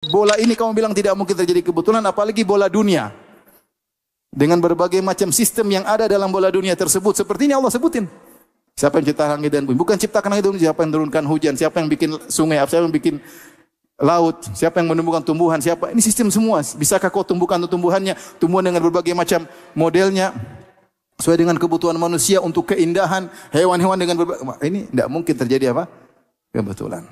Bola ini kamu bilang tidak mungkin terjadi kebetulan, apalagi bola dunia. Dengan berbagai macam sistem yang ada dalam bola dunia tersebut. Seperti ini Allah sebutin. Siapa yang ciptakan langit dan bumi? Bukan ciptakan langit dan bumi, siapa yang turunkan hujan, siapa yang bikin sungai, siapa yang bikin laut, siapa yang menumbuhkan tumbuhan, siapa. Ini sistem semua. Bisakah kau tumbuhkan tumbuhannya? Tumbuhan dengan berbagai macam modelnya sesuai dengan kebutuhan manusia untuk keindahan, hewan-hewan dengan berbagai. Ini tidak mungkin terjadi apa? Kebetulan.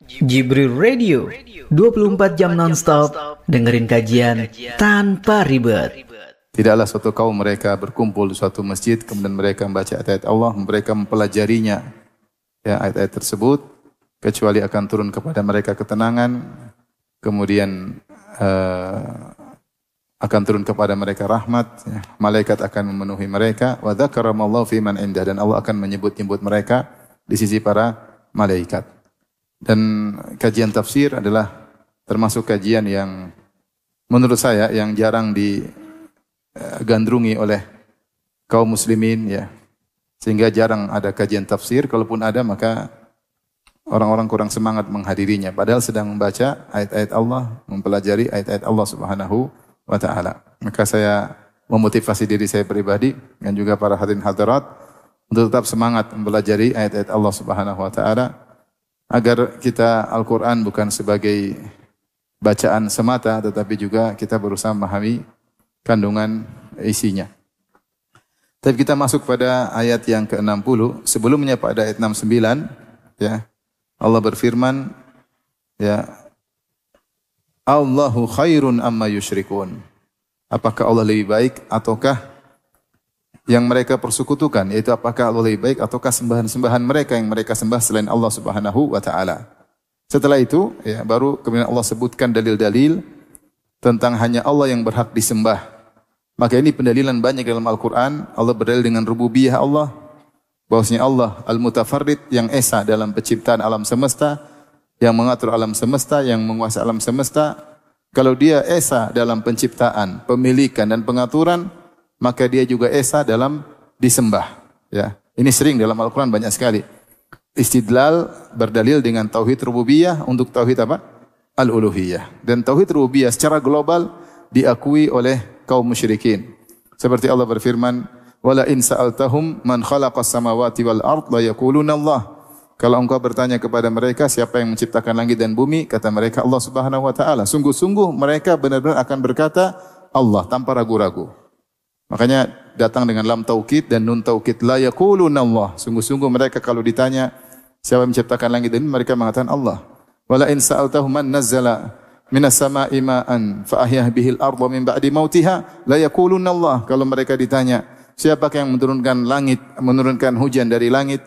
Jibril Radio 24 jam nonstop dengerin kajian tanpa ribet. Tidaklah suatu kaum mereka berkumpul di suatu masjid kemudian mereka membaca ayat-ayat Allah, mereka mempelajarinya ya ayat-ayat tersebut kecuali akan turun kepada mereka ketenangan, kemudian akan turun kepada mereka rahmat, ya. Malaikat akan memenuhi mereka wa dzakaramallahu fi man indah, dan Allah akan menyebut-nyebut mereka di sisi para malaikat. Dan kajian tafsir adalah termasuk kajian yang menurut saya yang jarang digandrungi oleh kaum muslimin ya. Sehingga jarang ada kajian tafsir, kalaupun ada maka orang-orang kurang semangat menghadirinya padahal sedang membaca ayat-ayat Allah, mempelajari ayat-ayat Allah Subhanahu wa taala. Maka saya memotivasi diri saya pribadi dan juga para hadirin hadirat untuk tetap semangat mempelajari ayat-ayat Allah Subhanahu wa taala. Agar kita Al-Quran bukan sebagai bacaan semata, tetapi juga kita berusaha memahami kandungan isinya. Tapi kita masuk pada ayat yang ke-60. Sebelumnya pada ayat 69, ya, Allah berfirman, ya, Allahu khairun amma yusyrikun. Apakah Allah lebih baik ataukah yang mereka persekutukan, yaitu apakah Allah lebih baik ataukah sembahan-sembahan mereka yang mereka sembah selain Allah Subhanahu wa taala. Setelah itu ya baru kemudian Allah sebutkan dalil-dalil tentang hanya Allah yang berhak disembah. Maka ini pendalilan banyak dalam Al-Qur'an. Allah berdalil dengan rububiyah Allah, bahwasanya Allah Al-Mutafarrid yang esa dalam penciptaan alam semesta, yang mengatur alam semesta, yang menguasai alam semesta. Kalau dia esa dalam penciptaan, pemilikan dan pengaturan, maka dia juga esa dalam disembah. Ya, ini sering dalam Al-Quran banyak sekali. Istidlal berdalil dengan tauhid rububiyah untuk tauhid apa? Al-uluhiyah. Dan tauhid rububiyah secara global diakui oleh kaum musyrikin. Seperti Allah berfirman, "Wala in sa'altahum man khalaqas samawati wal ard la yaquluna Allah." Kalau engkau bertanya kepada mereka siapa yang menciptakan langit dan bumi, kata mereka Allah Subhanahu wa taala. Sungguh-sungguh mereka benar-benar akan berkata Allah tanpa ragu-ragu. Makanya datang dengan lam taukid dan nun taukid, la yaquluna Allah. Sungguh-sungguh mereka kalau ditanya siapa yang menciptakan langit dan bumi, mereka mengatakan Allah. Wala in sa'altahum man nazzala minas sama'i ma'an fa ahyah bihil ardha min ba'di mautiha la yaquluna Allah. Kalau mereka ditanya siapakah yang menurunkan hujan dari langit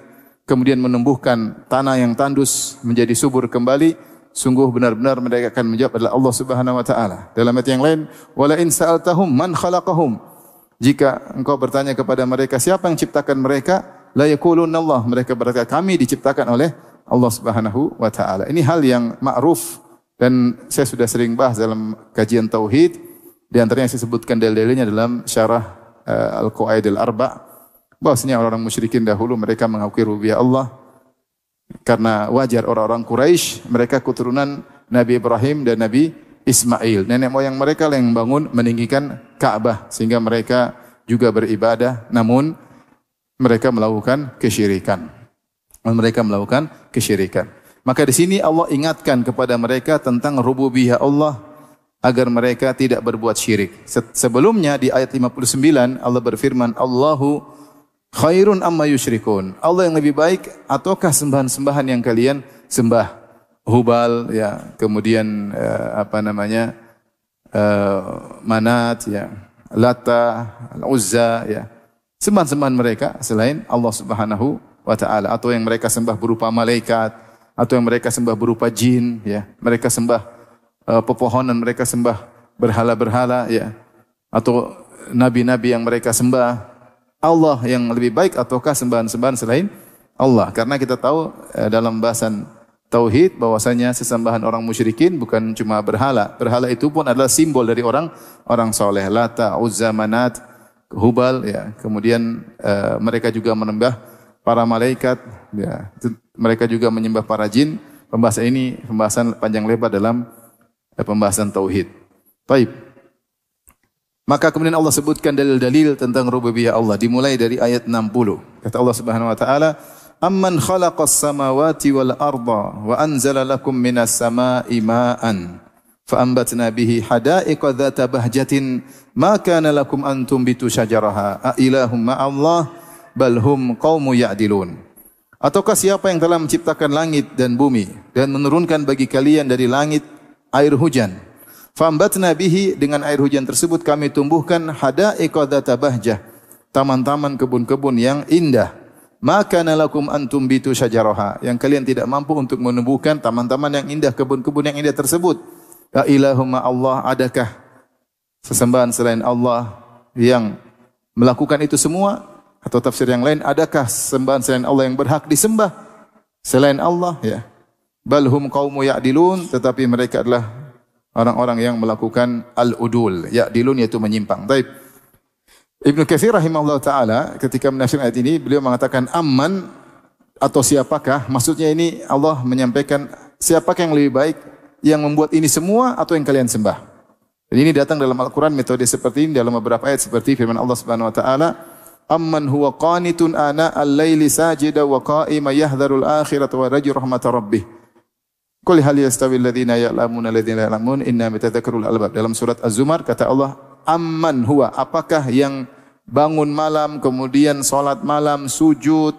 kemudian menumbuhkan tanah yang tandus menjadi subur kembali, sungguh benar-benar mereka akan menjawab adalah Allah Subhanahu wa taala. Dalam ayat yang lain, wala in sa'altahum man khalaqahum. Jika engkau bertanya kepada mereka siapa yang ciptakan mereka, la yaquluna Allah. Mereka berkata kami diciptakan oleh Allah Subhanahu wa taala. Ini hal yang ma'ruf dan saya sudah sering bahas dalam kajian tauhid. Di antaranya saya sebutkan dalil-dalilnya dalam syarah Al-Qawaid Al-Arba'. Bahwasanya orang-orang musyrikin dahulu mereka mengakui rububiyah Allah karena wajar orang-orang Quraisy, mereka keturunan Nabi Ibrahim dan Nabi Ismail. Nenek moyang mereka yang membangun meninggikan Ka'bah sehingga mereka juga beribadah namun mereka melakukan kesyirikan. Maka di sini Allah ingatkan kepada mereka tentang rububiyah Allah agar mereka tidak berbuat syirik. Sebelumnya di ayat 59 Allah berfirman Allahu khairun amma yusyrikun. Allah yang lebih baik ataukah sembahan-sembahan yang kalian sembah? Hubal ya, kemudian Manat ya, Lata, Al-Uzza ya. Sembahan-sembahan mereka selain Allah Subhanahu wa taala, atau yang mereka sembah berupa malaikat, atau yang mereka sembah berupa jin ya. Mereka sembah pepohonan, mereka sembah berhala-berhala ya. Atau nabi-nabi yang mereka sembah. Allah yang lebih baik ataukah sembahan-sembahan selain Allah? Karena kita tahu dalam bahasan tauhid bahwasanya sesembahan orang musyrikin bukan cuma berhala. Berhala itu pun adalah simbol dari orang soleh. Lata, Uzza, Manat, Hubal ya. Kemudian mereka juga menyembah para malaikat ya. Mereka juga menyembah para jin. Pembahasan ini pembahasan panjang lebar dalam pembahasan tauhid. Baik. Maka kemudian Allah sebutkan dalil-dalil tentang rububiyah Allah dimulai dari ayat 60. Kata Allah Subhanahu wa taala, "Amman khalaqas samawati wal arda wa anzala lakum minas samaa'i ma'an fa'ambatna bihi hada'iqa dzata bahjatin ma kana lakum an tumbitu syajaraha a ilahum ma'allah bal hum qaumun ya'dilun." Ataukah siapa yang telah menciptakan langit dan bumi dan menurunkan bagi kalian dari langit air hujan? Fambatna bihi, dengan air hujan tersebut kami tumbuhkan hada'iqa dzata bahjah, taman-taman kebun-kebun yang indah. Maka nalakum antum bitu syajaraha, yang kalian tidak mampu untuk menumbuhkan taman-taman yang indah, kebun-kebun yang indah tersebut. Ya ilahumma Allah, adakah sesembahan selain Allah yang melakukan itu semua? Atau tafsir yang lain, adakah sesembahan selain Allah yang berhak disembah selain Allah? Ya. Balhum qaumu ya'dilun, tetapi mereka adalah orang-orang yang melakukan al-udul, ya'dilun yaitu menyimpang. Baik. Ibnu Katsir rahimahullah taala ketika menafsirkan ayat ini beliau mengatakan amman atau siapakah, maksudnya ini Allah menyampaikan siapakah yang lebih baik yang membuat ini semua atau yang kalian sembah. Dan ini datang dalam Al-Qur'an metode seperti ini dalam beberapa ayat seperti firman Allah Subhanahu wa taala, amman huwa qanitun ana al-laili sajida wa qa'ima yahdharul akhirata wa rajur rahmatar rabbih. Qul hal yastawil ladzina ya'lamuna ladzina la ya'lamun inna mitadzakarul albab. Dalam surat Az-Zumar kata Allah, amman huwa, apakah yang bangun malam kemudian salat malam, sujud,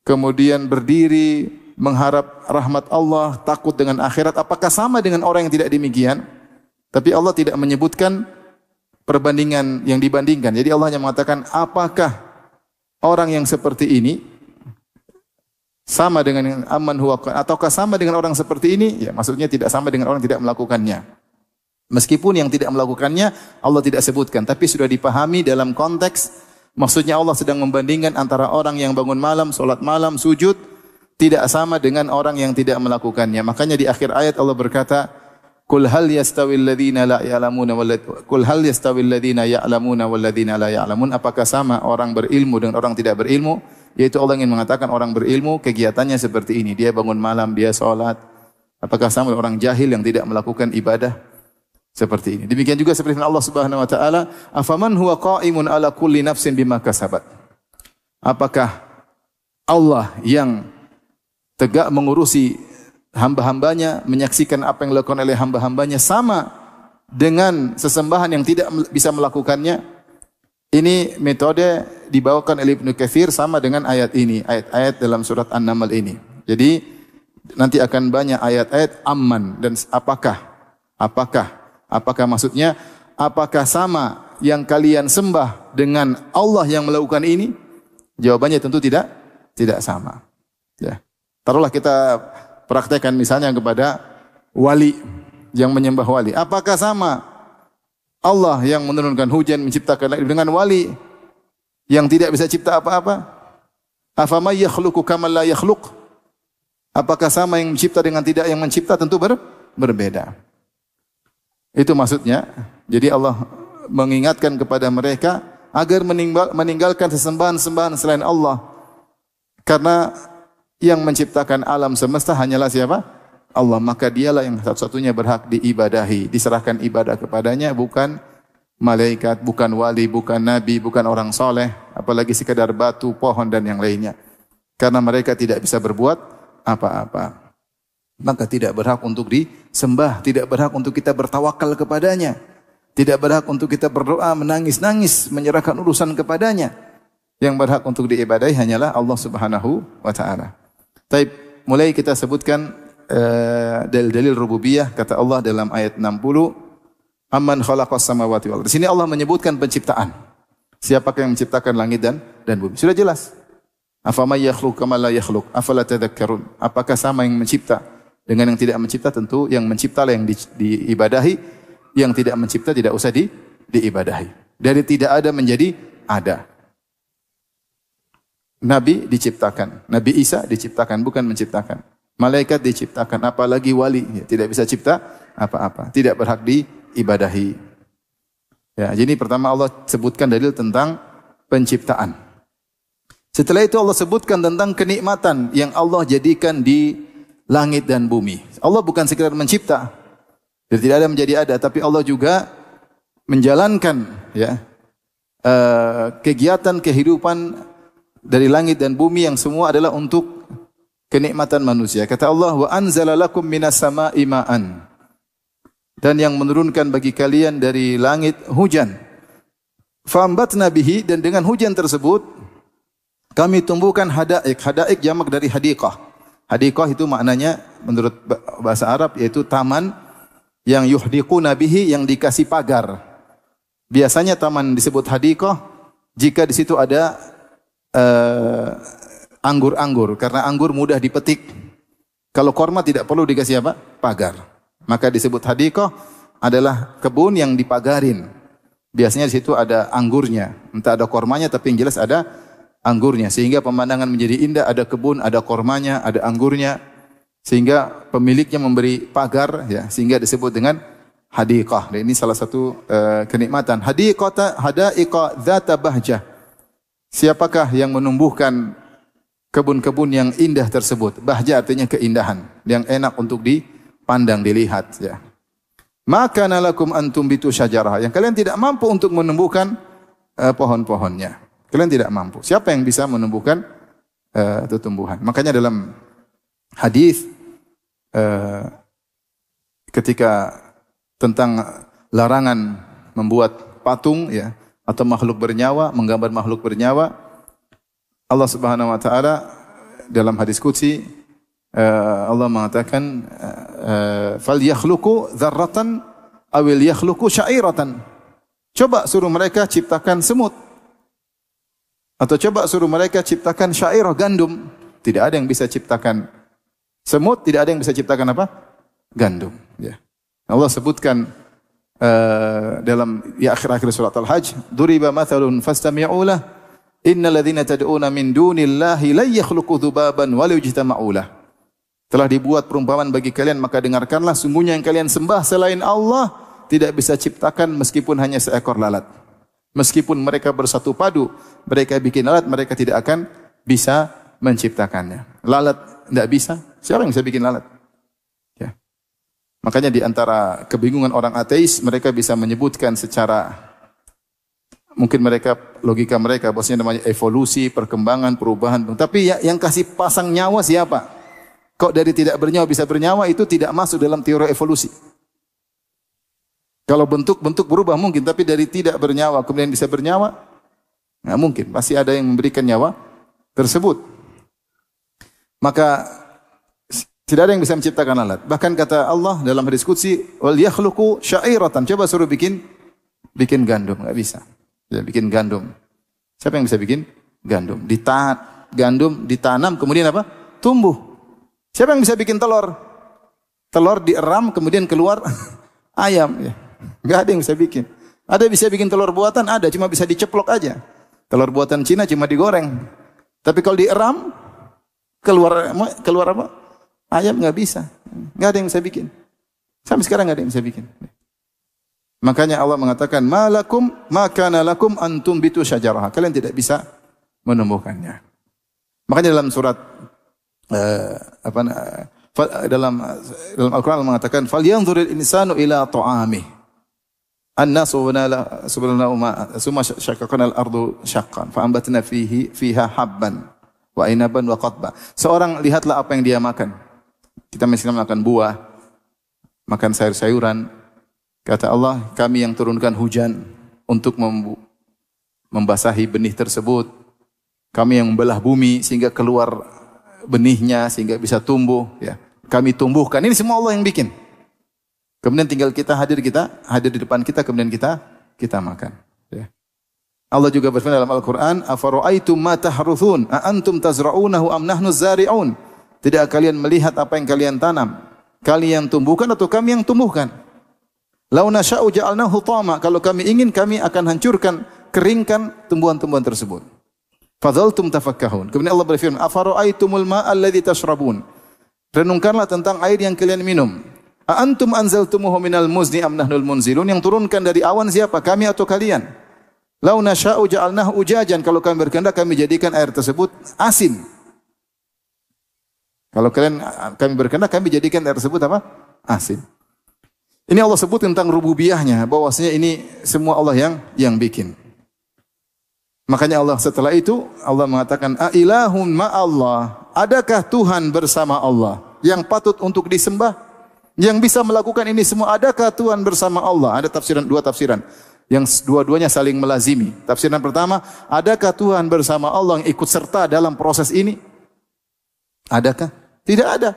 kemudian berdiri mengharap rahmat Allah, takut dengan akhirat, apakah sama dengan orang yang tidak demikian? Tapi Allah tidak menyebutkan perbandingan yang dibandingkan. Jadi Allah hanya mengatakan apakah orang yang seperti ini sama dengan amman huwa, ataukah sama dengan orang seperti ini? Ya, maksudnya tidak sama dengan orang yang tidak melakukannya. Meskipun yang tidak melakukannya Allah tidak sebutkan, tapi sudah dipahami dalam konteks, maksudnya Allah sedang membandingkan antara orang yang bangun malam, salat malam, sujud, tidak sama dengan orang yang tidak melakukannya. Makanya di akhir ayat Allah berkata, "Qul hal yastawil ladzina la ya'lamuna wal ladzina la ya'lamun?" Apakah sama orang berilmu dengan orang tidak berilmu? Yaitu Allah ingin mengatakan orang berilmu kegiatannya seperti ini. Dia bangun malam, dia sholat. Apakah sama dengan orang jahil yang tidak melakukan ibadah seperti ini? Demikian juga seperti Allah Subhanahu wa taala, "Afaman huwa qa'imun ala kulli nafsin bima kasabat?" Apakah Allah yang tegak mengurusi hamba-hambanya, menyaksikan apa yang dilakukan oleh hamba-hambanya sama dengan sesembahan yang tidak bisa melakukannya? Ini metode dibawakan oleh Ibnu Katsir sama dengan ayat ini, ayat-ayat dalam surat An-Naml ini. Jadi nanti akan banyak ayat-ayat amman dan apakah maksudnya apakah sama yang kalian sembah dengan Allah yang melakukan ini? Jawabannya tentu tidak sama. Ya. Taruhlah kita praktekkan misalnya kepada wali yang menyembah wali. Apakah sama Allah yang menurunkan hujan, menciptakan langit dengan wali yang tidak bisa cipta apa-apa? Afamay yakhluqu kama la yakhluq? Apakah sama yang mencipta dengan tidak yang mencipta? Tentu berbeda. Itu maksudnya. Jadi Allah mengingatkan kepada mereka agar meninggalkan sesembahan-sembahan selain Allah. Karena yang menciptakan alam semesta hanyalah siapa? Allah, maka dialah yang satu-satunya berhak diibadahi, diserahkan ibadah kepadanya, bukan malaikat, bukan wali, bukan nabi, bukan orang soleh, apalagi sekadar batu, pohon dan yang lainnya. Karena mereka tidak bisa berbuat apa-apa. Maka tidak berhak untuk disembah, tidak berhak untuk kita bertawakal kepadanya, tidak berhak untuk kita berdoa, menangis-nangis, menyerahkan urusan kepadanya. Yang berhak untuk diibadahi hanyalah Allah Subhanahu wa taala. Baik, mulai kita sebutkan dalil-dalil rububiyah. Kata Allah dalam ayat 60, amman khalaqas samawati wal ardi. Di sini Allah menyebutkan penciptaan. Siapakah yang menciptakan langit dan bumi? Sudah jelas. Afamay yakhluq kama la yakhluq afala tadhakkarun? Apakah sama yang mencipta dengan yang tidak mencipta? Tentu yang menciptalah yang diibadahi, yang tidak mencipta tidak usah diibadahi. Dari tidak ada menjadi ada. Nabi diciptakan, Nabi Isa diciptakan, bukan menciptakan. Malaikat diciptakan, apalagi wali, ya, tidak bisa cipta apa-apa, tidak berhak diibadahi. Ya, jadi pertama Allah sebutkan dalil tentang penciptaan. Setelah itu Allah sebutkan tentang kenikmatan yang Allah jadikan di langit dan bumi. Allah bukan sekedar mencipta, Jadi tidak ada menjadi ada, tapi Allah juga menjalankan ya kegiatan kehidupan dari langit dan bumi yang semua adalah untuk kenikmatan manusia. Kata Allah, wa anzala lakum minas sama'i ma'an. Dan yang menurunkan bagi kalian dari langit hujan. Fambatna bihi, dan dengan hujan tersebut kami tumbuhkan hadaik. Hadaik jamak dari hadiqah. Hadiqah itu maknanya menurut bahasa Arab yaitu taman yang yuhdiquna bihi, yang dikasih pagar. Biasanya taman disebut hadiqah jika di situ ada anggur-anggur, karena anggur mudah dipetik. Kalau korma tidak perlu dikasih apa? Pagar. Maka disebut hadiqah adalah kebun yang dipagarin. Biasanya di situ ada anggurnya, entah ada kormanya tapi yang jelas ada anggurnya, sehingga pemandangan menjadi indah. Ada kebun, ada kormanya, ada anggurnya, sehingga pemiliknya memberi pagar ya, sehingga disebut dengan hadiqah. Dan ini salah satu kenikmatan. Hadaiqa dzata bahjah. Siapakah yang menumbuhkan kebun-kebun yang indah tersebut? Bahja artinya keindahan, yang enak untuk dipandang, dilihat ya. Maka nalakum antum bitu syajarah, yang kalian tidak mampu untuk menumbuhkan pohon-pohonnya. Kalian tidak mampu. Siapa yang bisa menumbuhkan tumbuhan? Makanya dalam hadis ketika tentang larangan membuat patung ya, atau makhluk bernyawa, menggambar makhluk bernyawa, Allah Subhanahu wa taala dalam hadis qudsi Allah mengatakan fal yakhluqu dzarratan awil yakhluqu syairatan. Coba suruh mereka ciptakan semut, atau coba suruh mereka ciptakan syairah, gandum. Tidak ada yang bisa ciptakan semut, tidak ada yang bisa ciptakan apa? Gandum ya. Allah sebutkan dalam akhir-akhir surat Al-Hajj, duriba mathalun fastami'u lah, innal ladzina tad'una min dunillahi la yakhluqu dzubaban wa la yajtama'u lah. Telah dibuat perumpamaan bagi kalian, maka dengarkanlah, sungguhnya yang kalian sembah selain Allah tidak bisa ciptakan meskipun hanya seekor lalat. Meskipun mereka bersatu padu, mereka bikin lalat, mereka tidak akan bisa menciptakannya. Lalat tidak bisa, siapa yang bisa bikin lalat? Ya. Makanya di antara kebingungan orang ateis, mereka bisa menyebutkan secara, mungkin mereka, logika mereka, bahwasanya namanya evolusi, perkembangan, perubahan. Tapi yang kasih pasang nyawa siapa? Kok dari tidak bernyawa bisa bernyawa, itu tidak masuk dalam teori evolusi. Kalau bentuk-bentuk berubah mungkin, tapi dari tidak bernyawa kemudian bisa bernyawa, nggak mungkin. Pasti ada yang memberikan nyawa tersebut. Maka tidak ada yang bisa menciptakan alat. Bahkan kata Allah dalam hadis qudsi, wal yakhluqu syairatan. Coba suruh bikin gandum, enggak bisa. Ya, bikin gandum. Siapa yang bisa bikin gandum? Gandum ditanam kemudian apa? Tumbuh. Siapa yang bisa bikin telur? Telur dieram kemudian keluar ayam ya. Enggak ada yang bisa bikin. Ada bisa bikin telur buatan, ada cuma bisa diceplok aja. Telur buatan Cina cuma digoreng. Tapi kalau dieram keluar apa? Ayam nggak bisa, nggak ada yang bisa bikin. Sampai sekarang nggak ada yang bisa bikin. Makanya Allah mengatakan, malakum makana lakum antum bitu syajarah. Kalian tidak bisa menumbuhkannya. Makanya dalam surat dalam Al-Quran Allah mengatakan, falyanzuril insanu ila ta'amih. Anna subhanallahu ma summa syaqqaqna al-ardu syaqqan fa ambatna fiha habban wa inaban wa qadba. Seorang lihatlah apa yang dia makan. Kita misalnya makan buah, makan sayur-sayuran. Kata Allah, kami yang turunkan hujan untuk membasahi benih tersebut. Kami yang membelah bumi sehingga keluar benihnya, sehingga bisa tumbuh. Ya. Kami tumbuhkan. Ini semua Allah yang bikin. Kemudian tinggal kita hadir di depan kita, kemudian kita makan. Ya. Allah juga berfirman dalam Al-Quran, afara'aitum ma tahruthun, a antum tazra'unahu am nahnu zari'un. Tidak kalian melihat apa yang kalian tanam? Kalian tumbuhkan atau kami yang tumbuhkan? Lau nasya'u ja'alnahu hutama. Kalau kami ingin, kami akan hancurkan, keringkan tumbuhan-tumbuhan tersebut. Fadhaltum tafakkahun. Kemudian Allah berfirman, afara'aitumul ma'a alladhi tashrabun. Renungkanlah tentang air yang kalian minum. A antum anzaltumuhu minal muzni am nahnul munzilun. Yang turunkan dari awan siapa? Kami atau kalian? Lau nasya'u ja'alnahu ujajan. Kalau kami berkehendak, kami jadikan air tersebut asin. Kalau kami berkehendak, kami jadikan air tersebut apa? Asin. Ini Allah sebut tentang rububiyahnya, bahwasanya ini semua Allah yang bikin. Makanya Allah setelah itu Allah mengatakan a ilahun ma Allah, adakah Tuhan bersama Allah yang patut untuk disembah, yang bisa melakukan ini semua? Adakah Tuhan bersama Allah? Ada dua tafsiran yang dua-duanya saling melazimi. Tafsiran pertama, adakah Tuhan bersama Allah yang ikut serta dalam proses ini? Adakah? Tidak ada.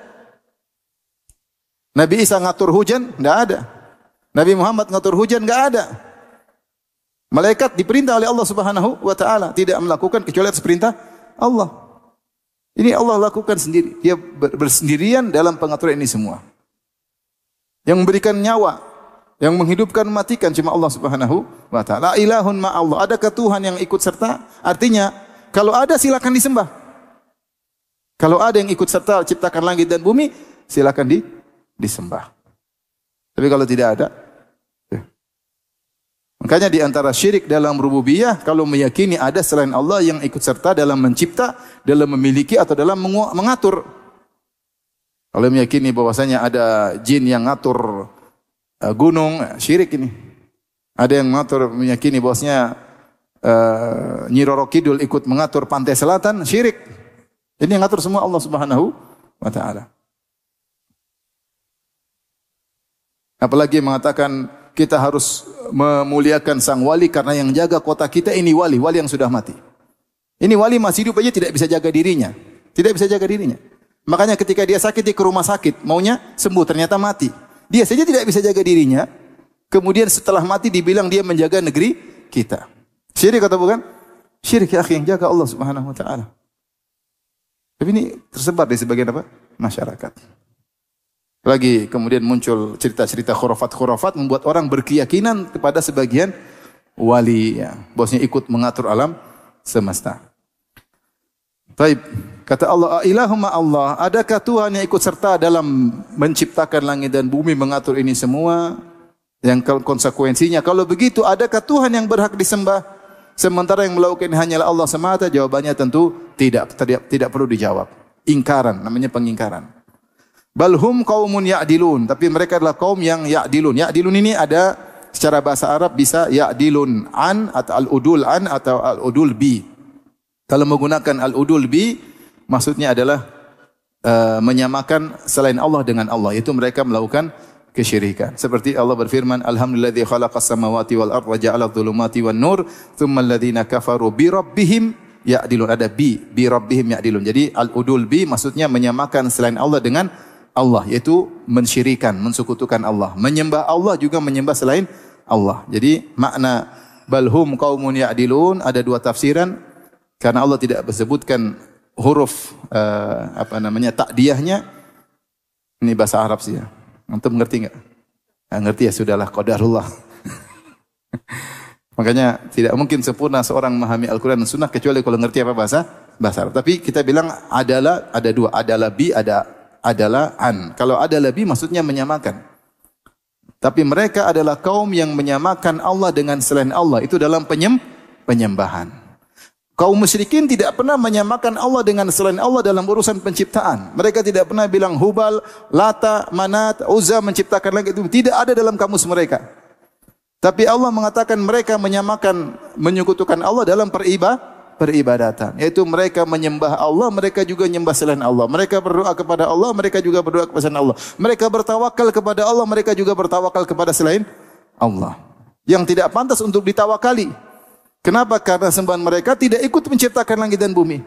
Nabi Isa ngatur hujan? Tidak ada. Nabi Muhammad ngatur hujan? Tidak ada. Malaikat diperintah oleh Allah Subhanahu wa taala tidak melakukan kecuali atas perintah Allah. Ini Allah lakukan sendiri. Dia bersendirian dalam pengaturan ini semua. Yang memberikan nyawa, yang menghidupkan, mematikan cuma Allah Subhanahu wa taala. La ilahun ma Allah. Adakah Tuhan yang ikut serta? Artinya, kalau ada silakan disembah. Kalau ada yang ikut serta ciptakan langit dan bumi, silakan disembah. Tapi kalau tidak ada, makanya di antara syirik dalam rububiyah, kalau meyakini ada selain Allah yang ikut serta dalam mencipta, dalam memiliki atau dalam mengatur. Kalau meyakini bahwasanya ada jin yang ngatur gunung, syirik ini. Ada yang mengatur, meyakini bahwasanya Nyi Roro Kidul ikut mengatur pantai selatan, syirik. Ini yang ngatur semua Allah Subhanahu wa taala. Apalagi mengatakan kita harus memuliakan sang wali karena yang jaga kota kita ini wali yang sudah mati. Ini wali masih hidup aja tidak bisa jaga dirinya. Tidak bisa jaga dirinya. Makanya ketika dia sakit, dia ke rumah sakit, maunya sembuh, ternyata mati. Dia saja tidak bisa jaga dirinya. Kemudian setelah mati dibilang dia menjaga negeri kita. Syirik atau bukan? Syirik ya akhi, yang jaga Allah Subhanahu wa taala. Tapi ini tersebar di sebagian apa? Masyarakat. Lagi kemudian muncul cerita-cerita khurafat-khurafat membuat orang berkeyakinan kepada sebagian wali, ya, bosnya ikut mengatur alam semesta. Baik, kata Allah, ilahumma Allah, adakah Tuhan yang ikut serta dalam menciptakan langit dan bumi, mengatur ini semua? Yang konsekuensinya, kalau begitu adakah Tuhan yang berhak disembah? Sementara yang melakukan hanyalah Allah semata? Jawabannya tentu tidak perlu dijawab. Ingkaran, namanya pengingkaran. Balhum qaumun ya'dilun, tapi mereka adalah kaum yang ya'dilun. Ya'dilun ini ada secara bahasa Arab bisa ya'dilun an atau al-udul an atau al-udul bi. Kalau menggunakan al-udul bi maksudnya adalah menyamakan selain Allah dengan Allah, yaitu mereka melakukan kesyirikan. Seperti Allah berfirman, alhamdulilladzi khalaqas samawati wal arda wa ja'ala adh-dhulumati wan nur, tsumma alladziina kafaru bi rabbihim ya'dilun. Ada bi rabbihim ya'dilun. Jadi al-udul bi maksudnya menyamakan selain Allah dengan Allah, yaitu mensyirikan, mensekutukan Allah. Menyembah Allah juga menyembah selain Allah. Jadi makna balhum qaumun ya'dilun ada dua tafsiran, karena Allah tidak menyebutkan huruf takdiyahnya. Ini bahasa Arab sih ya. Antum ngerti enggak? Enggak ngerti ya sudahlah, qadarullah. Makanya tidak mungkin sempurna seorang memahami Al-Qur'an dan Sunnah kecuali kalau ngerti apa bahasa Arab. Tapi kita bilang adalah ada dua, adalah bi, adalah an. Kalau adalah bi maksudnya menyamakan. Tapi mereka adalah kaum yang menyamakan Allah dengan selain Allah. Itu dalam penyembahan. Kaum musyrikin tidak pernah menyamakan Allah dengan selain Allah dalam urusan penciptaan. Mereka tidak pernah bilang Hubal, Lata, Manat, Uzza menciptakan langit itu. Tidak ada dalam kamus mereka. Tapi Allah mengatakan mereka menyekutukan Allah dalam peribadatan, yaitu mereka menyembah Allah, mereka juga menyembah selain Allah. Mereka berdoa kepada Allah, mereka juga berdoa kepada selain Allah. Mereka bertawakal kepada Allah, mereka juga bertawakal kepada selain Allah. Yang tidak pantas untuk ditawakali. Kenapa? Karena sembahan mereka tidak ikut menciptakan langit dan bumi,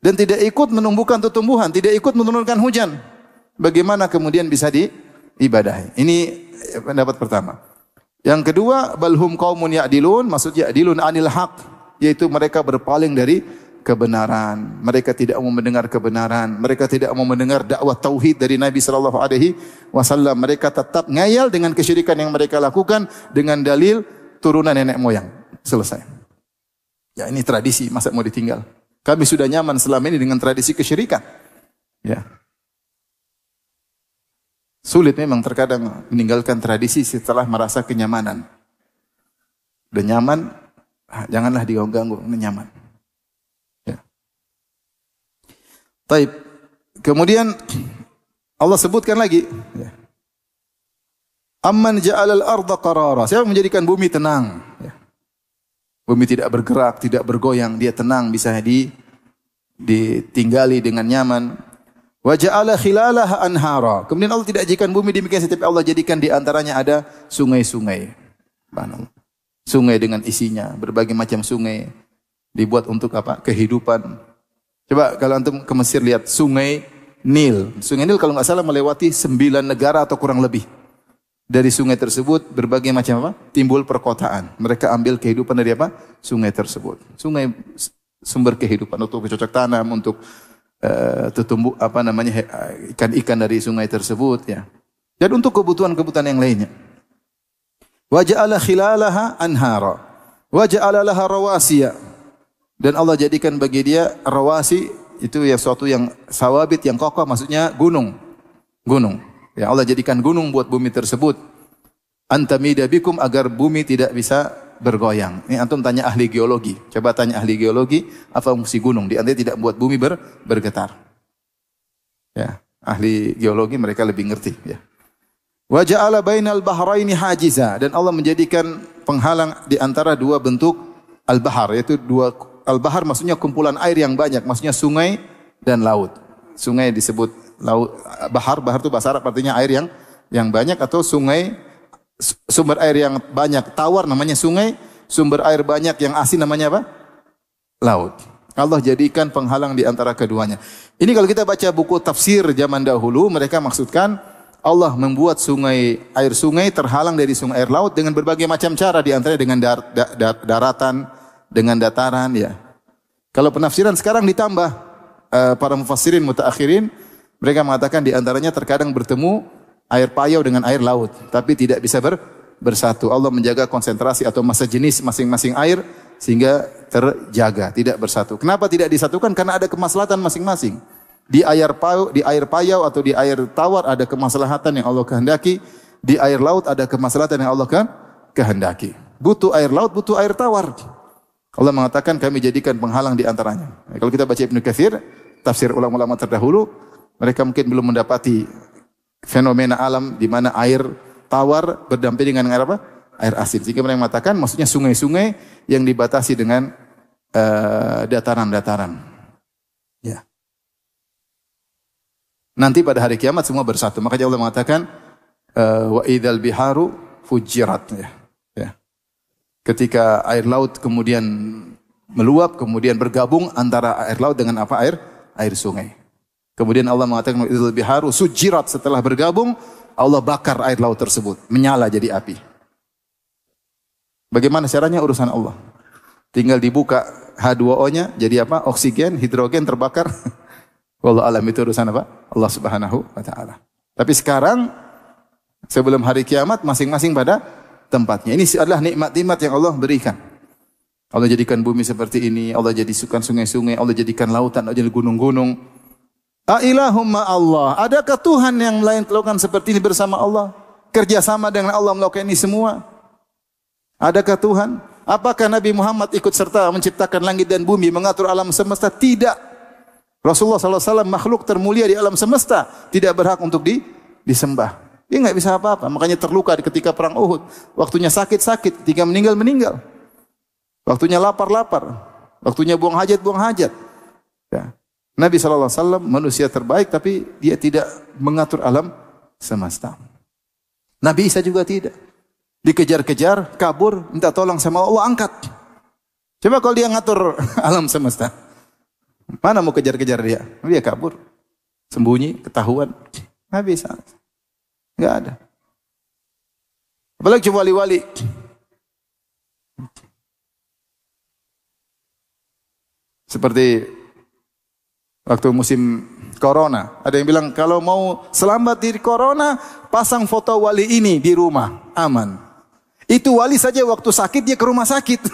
dan tidak ikut menumbuhkan tumbuhan, tidak ikut menurunkan hujan. Bagaimana kemudian bisa diibadahi? Ini pendapat pertama. Yang kedua, balhum qaumun ya'dilun, maksudnya ya'dilun anil haq, yaitu mereka berpaling dari kebenaran. Mereka tidak mau mendengar kebenaran. Mereka tidak mau mendengar dakwah tauhid dari Nabi sallallahu alaihi wasallam. Mereka tetap ngayal dengan kesyirikan yang mereka lakukan dengan dalil turunan nenek moyang. Selesai. Ya, ini tradisi, masa mau ditinggal? Kami sudah nyaman selama ini dengan tradisi kesyirikan. Ya. Sulit memang terkadang meninggalkan tradisi setelah merasa kenyamanan. Udah nyaman, janganlah diganggu, ini nyaman. Ya. Taib. Kemudian Allah sebutkan lagi, ya. Amman ja'alal arda qarara. Siapa yang menjadikan bumi tenang? Ya. Bumi tidak bergerak, tidak bergoyang, dia tenang, bisa ditinggali dengan nyaman. Wa ja'ala khilalaha anhara. Kemudian Allah tidak jadikan bumi demikian, tetapi Allah jadikan di antaranya ada sungai-sungai. Subhanallah. Sungai dengan isinya, berbagai macam sungai dibuat untuk apa? Kehidupan. Coba kalau antum ke Mesir lihat sungai Nil. Sungai Nil kalau nggak salah melewati 9 negara atau kurang lebih. Dari sungai tersebut berbagai macam apa? Timbul perkotaan. Mereka ambil kehidupan dari apa? Sungai tersebut. Sungai sumber kehidupan untuk bercocok tanam, untuk tumbuh apa namanya ikan-ikan dari sungai tersebut ya. Dan untuk kebutuhan-kebutuhan yang lainnya. Wa ja'ala khilalaha anhara. Wa ja'ala laha rawasiya. Dan Allah jadikan bagi dia rawasi itu ya suatu yang sawabit yang kokoh, maksudnya gunung. Gunung. Ya Allah jadikan gunung buat bumi tersebut. Antamida bikum agar bumi tidak bisa bergoyang. Ini antum tanya ahli geologi. Coba tanya ahli geologi, apa fungsi gunung? Di antara tidak buat bumi bergetar. Ya, ahli geologi mereka lebih ngerti. Ya. Wa ja'ala bainal bahraini hajiza. Dan Allah menjadikan penghalang di antara dua bentuk al-bahar, yaitu dua al-bahar maksudnya kumpulan air yang banyak, maksudnya sungai dan laut. Sungai disebut laut, bahar itu bahasa Arab artinya air yang banyak, atau sungai sumber air yang banyak, tawar namanya sungai, sumber air banyak yang asin namanya apa? Laut. Allah jadikan penghalang di antara keduanya. Ini kalau kita baca buku tafsir zaman dahulu, mereka maksudkan Allah membuat air sungai terhalang dari sungai air laut dengan berbagai macam cara, di antaranya dengan daratan, dengan dataran ya. Kalau penafsiran sekarang ditambah, para mufassirin mutaakhirin mereka mengatakan di antaranya terkadang bertemu air payau dengan air laut, tapi tidak bisa bersatu. Allah menjaga konsentrasi atau massa jenis masing-masing air sehingga terjaga, tidak bersatu. Kenapa tidak disatukan? Karena ada kemaslahatan masing-masing. Di air payau atau di air tawar ada kemaslahatan yang Allah kehendaki, di air laut ada kemaslahatan yang Allah kehendaki. Butuh air laut, butuh air tawar. Allah mengatakan kami jadikan penghalang di antaranya. Kalau kita baca Ibnu Katsir, tafsir ulama-ulama terdahulu, mereka mungkin belum mendapati fenomena alam di mana air tawar berdampingan dengan air apa? Air asin. Sehingga mereka mengatakan maksudnya sungai-sungai yang dibatasi dengan dataran-dataran. Ya. Nanti pada hari kiamat semua bersatu. Makanya Allah mengatakan wa idzal biharu fujirat ya. Ya. Ketika air laut kemudian meluap, kemudian bergabung antara air laut dengan apa? Air sungai. Kemudian Allah mengatakan idzal biharu sujirat, setelah bergabung Allah bakar air laut tersebut, menyala jadi api. Bagaimana caranya? Urusan Allah. Tinggal dibuka H2O-nya jadi apa? Oksigen, hidrogen terbakar. Wallahu alam, itu urusan apa? Allah Subhanahu wa taala. Tapi sekarang sebelum hari kiamat masing-masing pada tempatnya. Ini adalah nikmat-nikmat yang Allah berikan. Allah jadikan bumi seperti ini, Allah jadikan sungai-sungai, Allah jadikan lautan, Allah jadikan gunung-gunung. Ailahumma Allah. Adakah Tuhan yang lain melakukan seperti ini bersama Allah? Kerjasama dengan Allah melakukan ini semua? Adakah Tuhan? Apakah Nabi Muhammad ikut serta menciptakan langit dan bumi, mengatur alam semesta? Tidak. Rasulullah SAW makhluk termulia di alam semesta, tidak berhak untuk disembah. Dia enggak bisa apa-apa. Makanya terluka ketika perang Uhud. Waktunya sakit-sakit, ketika meninggal. Waktunya lapar-lapar. Waktunya buang hajat. Ya. Nabi SAW manusia terbaik, tapi dia tidak mengatur alam semesta. Nabi Isa juga tidak. Dikejar-kejar, kabur, minta tolong sama Allah, angkat. Coba kalau dia ngatur alam semesta. Mana mau kejar-kejar dia? Dia kabur. Sembunyi, ketahuan. Nabi Isa. Enggak ada. Apalagi wali-wali. Seperti waktu musim corona, ada yang bilang kalau mau selamat dari corona, pasang foto wali ini di rumah, aman. Itu wali saja waktu sakit dia ke rumah sakit.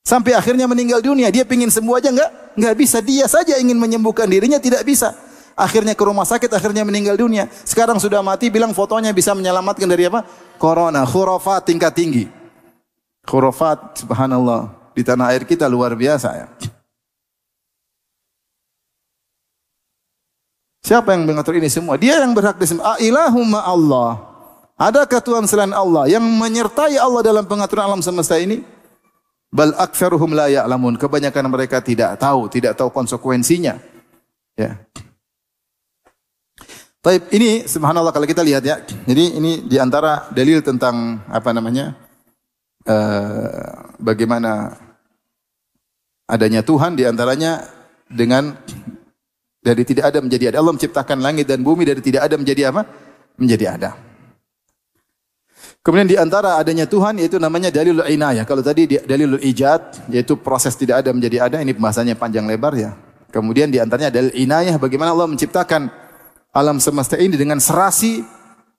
Sampai akhirnya meninggal dunia, dia pingin sembuh aja enggak bisa. Dia saja ingin menyembuhkan dirinya tidak bisa. Akhirnya ke rumah sakit, akhirnya meninggal dunia. Sekarang sudah mati, bilang fotonya bisa menyelamatkan dari apa? Corona. Khurafat tingkat tinggi. Khurafat, subhanallah, di tanah air kita luar biasa ya. Siapa yang mengatur ini semua? Dia yang berhak disembah. Ilahumma Allah. Adakah Tuhan selain Allah yang menyertai Allah dalam pengaturan alam semesta ini? Bal aktsaruhum la ya'lamun. Kebanyakan mereka tidak tahu konsekuensinya. Ya. Baik, ini subhanallah kalau kita lihat ya. Jadi ini di antara dalil tentang bagaimana adanya Tuhan, di antaranya dengan dari tidak ada menjadi ada. Allah menciptakan langit dan bumi dari tidak ada menjadi apa? Menjadi ada. Kemudian di antara adanya Tuhan yaitu namanya dalilul inayah. Kalau tadi dalilul ijad yaitu proses tidak ada menjadi ada, ini pembahasannya panjang lebar ya. Kemudian di antaranya dalil inayah, bagaimana Allah menciptakan alam semesta ini dengan serasi,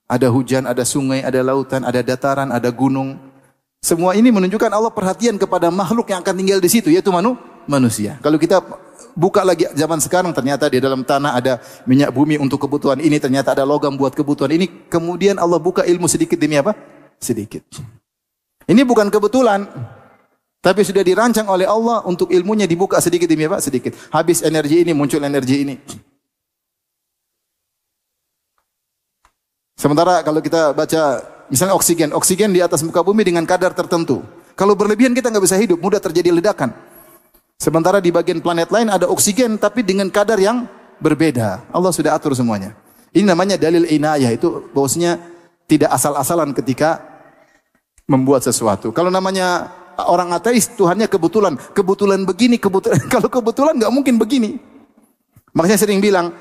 ada hujan, ada sungai, ada lautan, ada dataran, ada gunung. Semua ini menunjukkan Allah perhatian kepada makhluk yang akan tinggal di situ yaitu manusia. Kalau kita buka lagi zaman sekarang, ternyata di dalam tanah ada minyak bumi untuk kebutuhan ini, ternyata ada logam buat kebutuhan ini. Kemudian Allah buka ilmu sedikit demi apa? Sedikit. Ini bukan kebetulan, tapi sudah dirancang oleh Allah untuk ilmunya dibuka sedikit demi apa? Sedikit. Habis energi ini, muncul energi ini. Sementara kalau kita baca misalnya oksigen di atas muka bumi dengan kadar tertentu. Kalau berlebihan kita nggak bisa hidup, mudah terjadi ledakan. Sementara di bagian planet lain ada oksigen tapi dengan kadar yang berbeda. Allah sudah atur semuanya. Ini namanya dalil inayah, itu bahwasanya tidak asal-asalan ketika membuat sesuatu. Kalau namanya orang ateis, Tuhannya kebetulan begini, kalau kebetulan nggak mungkin begini. Makanya sering bilang,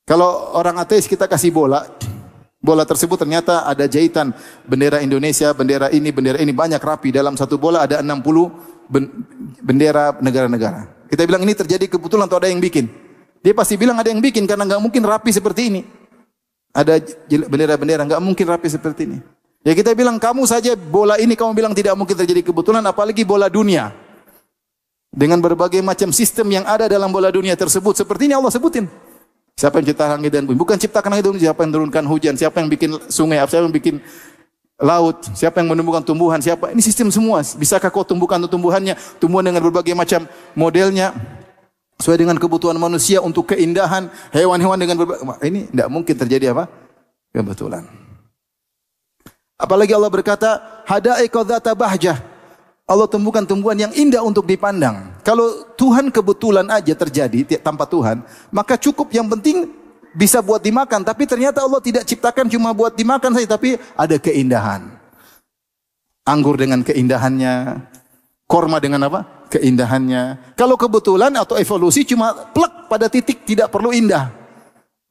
kalau orang ateis kita kasih bola tersebut ternyata ada jahitan bendera Indonesia, bendera ini banyak rapi, dalam satu bola ada 60 bendera negara-negara. Kita bilang ini terjadi kebetulan atau ada yang bikin? Dia pasti bilang ada yang bikin karena nggak mungkin rapi seperti ini. Ada bendera-bendera nggak mungkin rapi seperti ini. Ya kita bilang kamu saja bola ini kamu bilang tidak mungkin terjadi kebetulan, apalagi bola dunia. Dengan berbagai macam sistem yang ada dalam bola dunia tersebut, seperti ini Allah sebutin. Siapa yang cipta langit dan bumi? Bukan ciptakan langit dan bumi, siapa yang turunkan hujan, siapa yang bikin sungai, siapa yang bikin laut, siapa yang menumbuhkan tumbuhan, siapa? Ini sistem semua. Bisakah kau tumbuhkan tumbuhannya, tumbuhan dengan berbagai macam modelnya, sesuai dengan kebutuhan manusia untuk keindahan, hewan-hewan dengan berbagai, ini tidak mungkin terjadi apa? Kebetulan. Apalagi Allah berkata, hadaiqa dzata bahjah. Allah tumbuhkan tumbuhan yang indah untuk dipandang. Kalau Tuhan kebetulan aja terjadi tanpa Tuhan, maka cukup yang penting bisa buat dimakan. Tapi ternyata Allah tidak ciptakan cuma buat dimakan saja, tapi ada keindahan. Anggur dengan keindahannya, korma dengan apa? Keindahannya. Kalau kebetulan atau evolusi cuma plek pada titik, tidak perlu indah.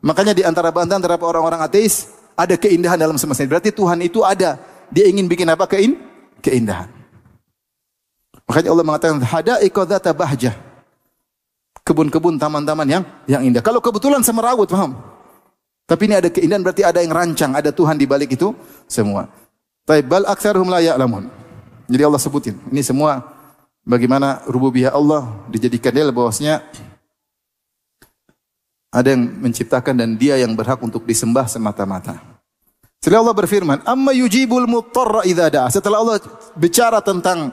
Makanya di antara bantahan terhadap orang-orang ateis, ada keindahan dalam semesta. Berarti Tuhan itu ada. Dia ingin bikin apa? Keindahan. Makanya Allah mengatakan hadaiqa dzata bahjah. Kebun-kebun, taman-taman yang indah. Kalau kebetulan semerawut, paham? Tapi ini ada keindahan, berarti ada yang rancang, ada Tuhan di balik itu semua. Bal aktsaruhum la ya'lamun. Jadi Allah sebutin, ini semua bagaimana rububiyah Allah dijadikan dalil bahwasanya ada yang menciptakan dan dia yang berhak untuk disembah semata-mata. Setelah Allah berfirman, amma yujibul muttarra idza da'a. Setelah Allah bicara tentang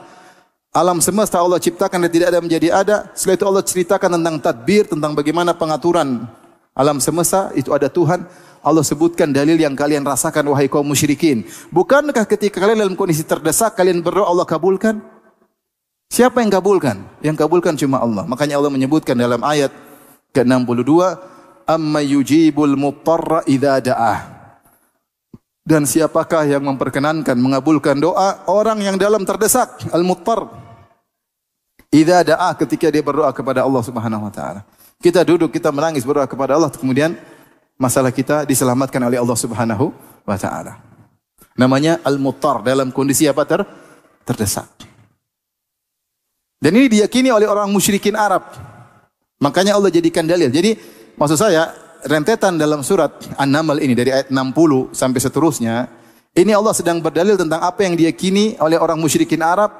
alam semesta Allah ciptakan dan tidak ada menjadi ada. Setelah itu Allah ceritakan tentang tadbir, tentang bagaimana pengaturan alam semesta, itu ada Tuhan. Allah sebutkan dalil yang kalian rasakan wahai kaum musyrikin. Bukankah ketika kalian dalam kondisi terdesak kalian berdoa Allah kabulkan? Siapa yang kabulkan? Yang kabulkan cuma Allah. Makanya Allah menyebutkan dalam ayat ke-62, amma yujibul muttarra idza da'ah. Dan siapakah yang memperkenankan mengabulkan doa orang yang dalam terdesak, al-muttar. Idza da'a, ketika dia berdoa kepada Allah Subhanahu wa taala. Kita duduk, kita menangis berdoa kepada Allah, kemudian masalah kita diselamatkan oleh Allah Subhanahu wa taala. Namanya al-muttar, dalam kondisi apa? Terdesak. Dan ini diyakini oleh orang musyrikin Arab. Makanya Allah jadikan dalil. Jadi maksud saya rentetan dalam surat An-Naml ini dari ayat 60 sampai seterusnya, ini Allah sedang berdalil tentang apa yang diyakini oleh orang musyrikin Arab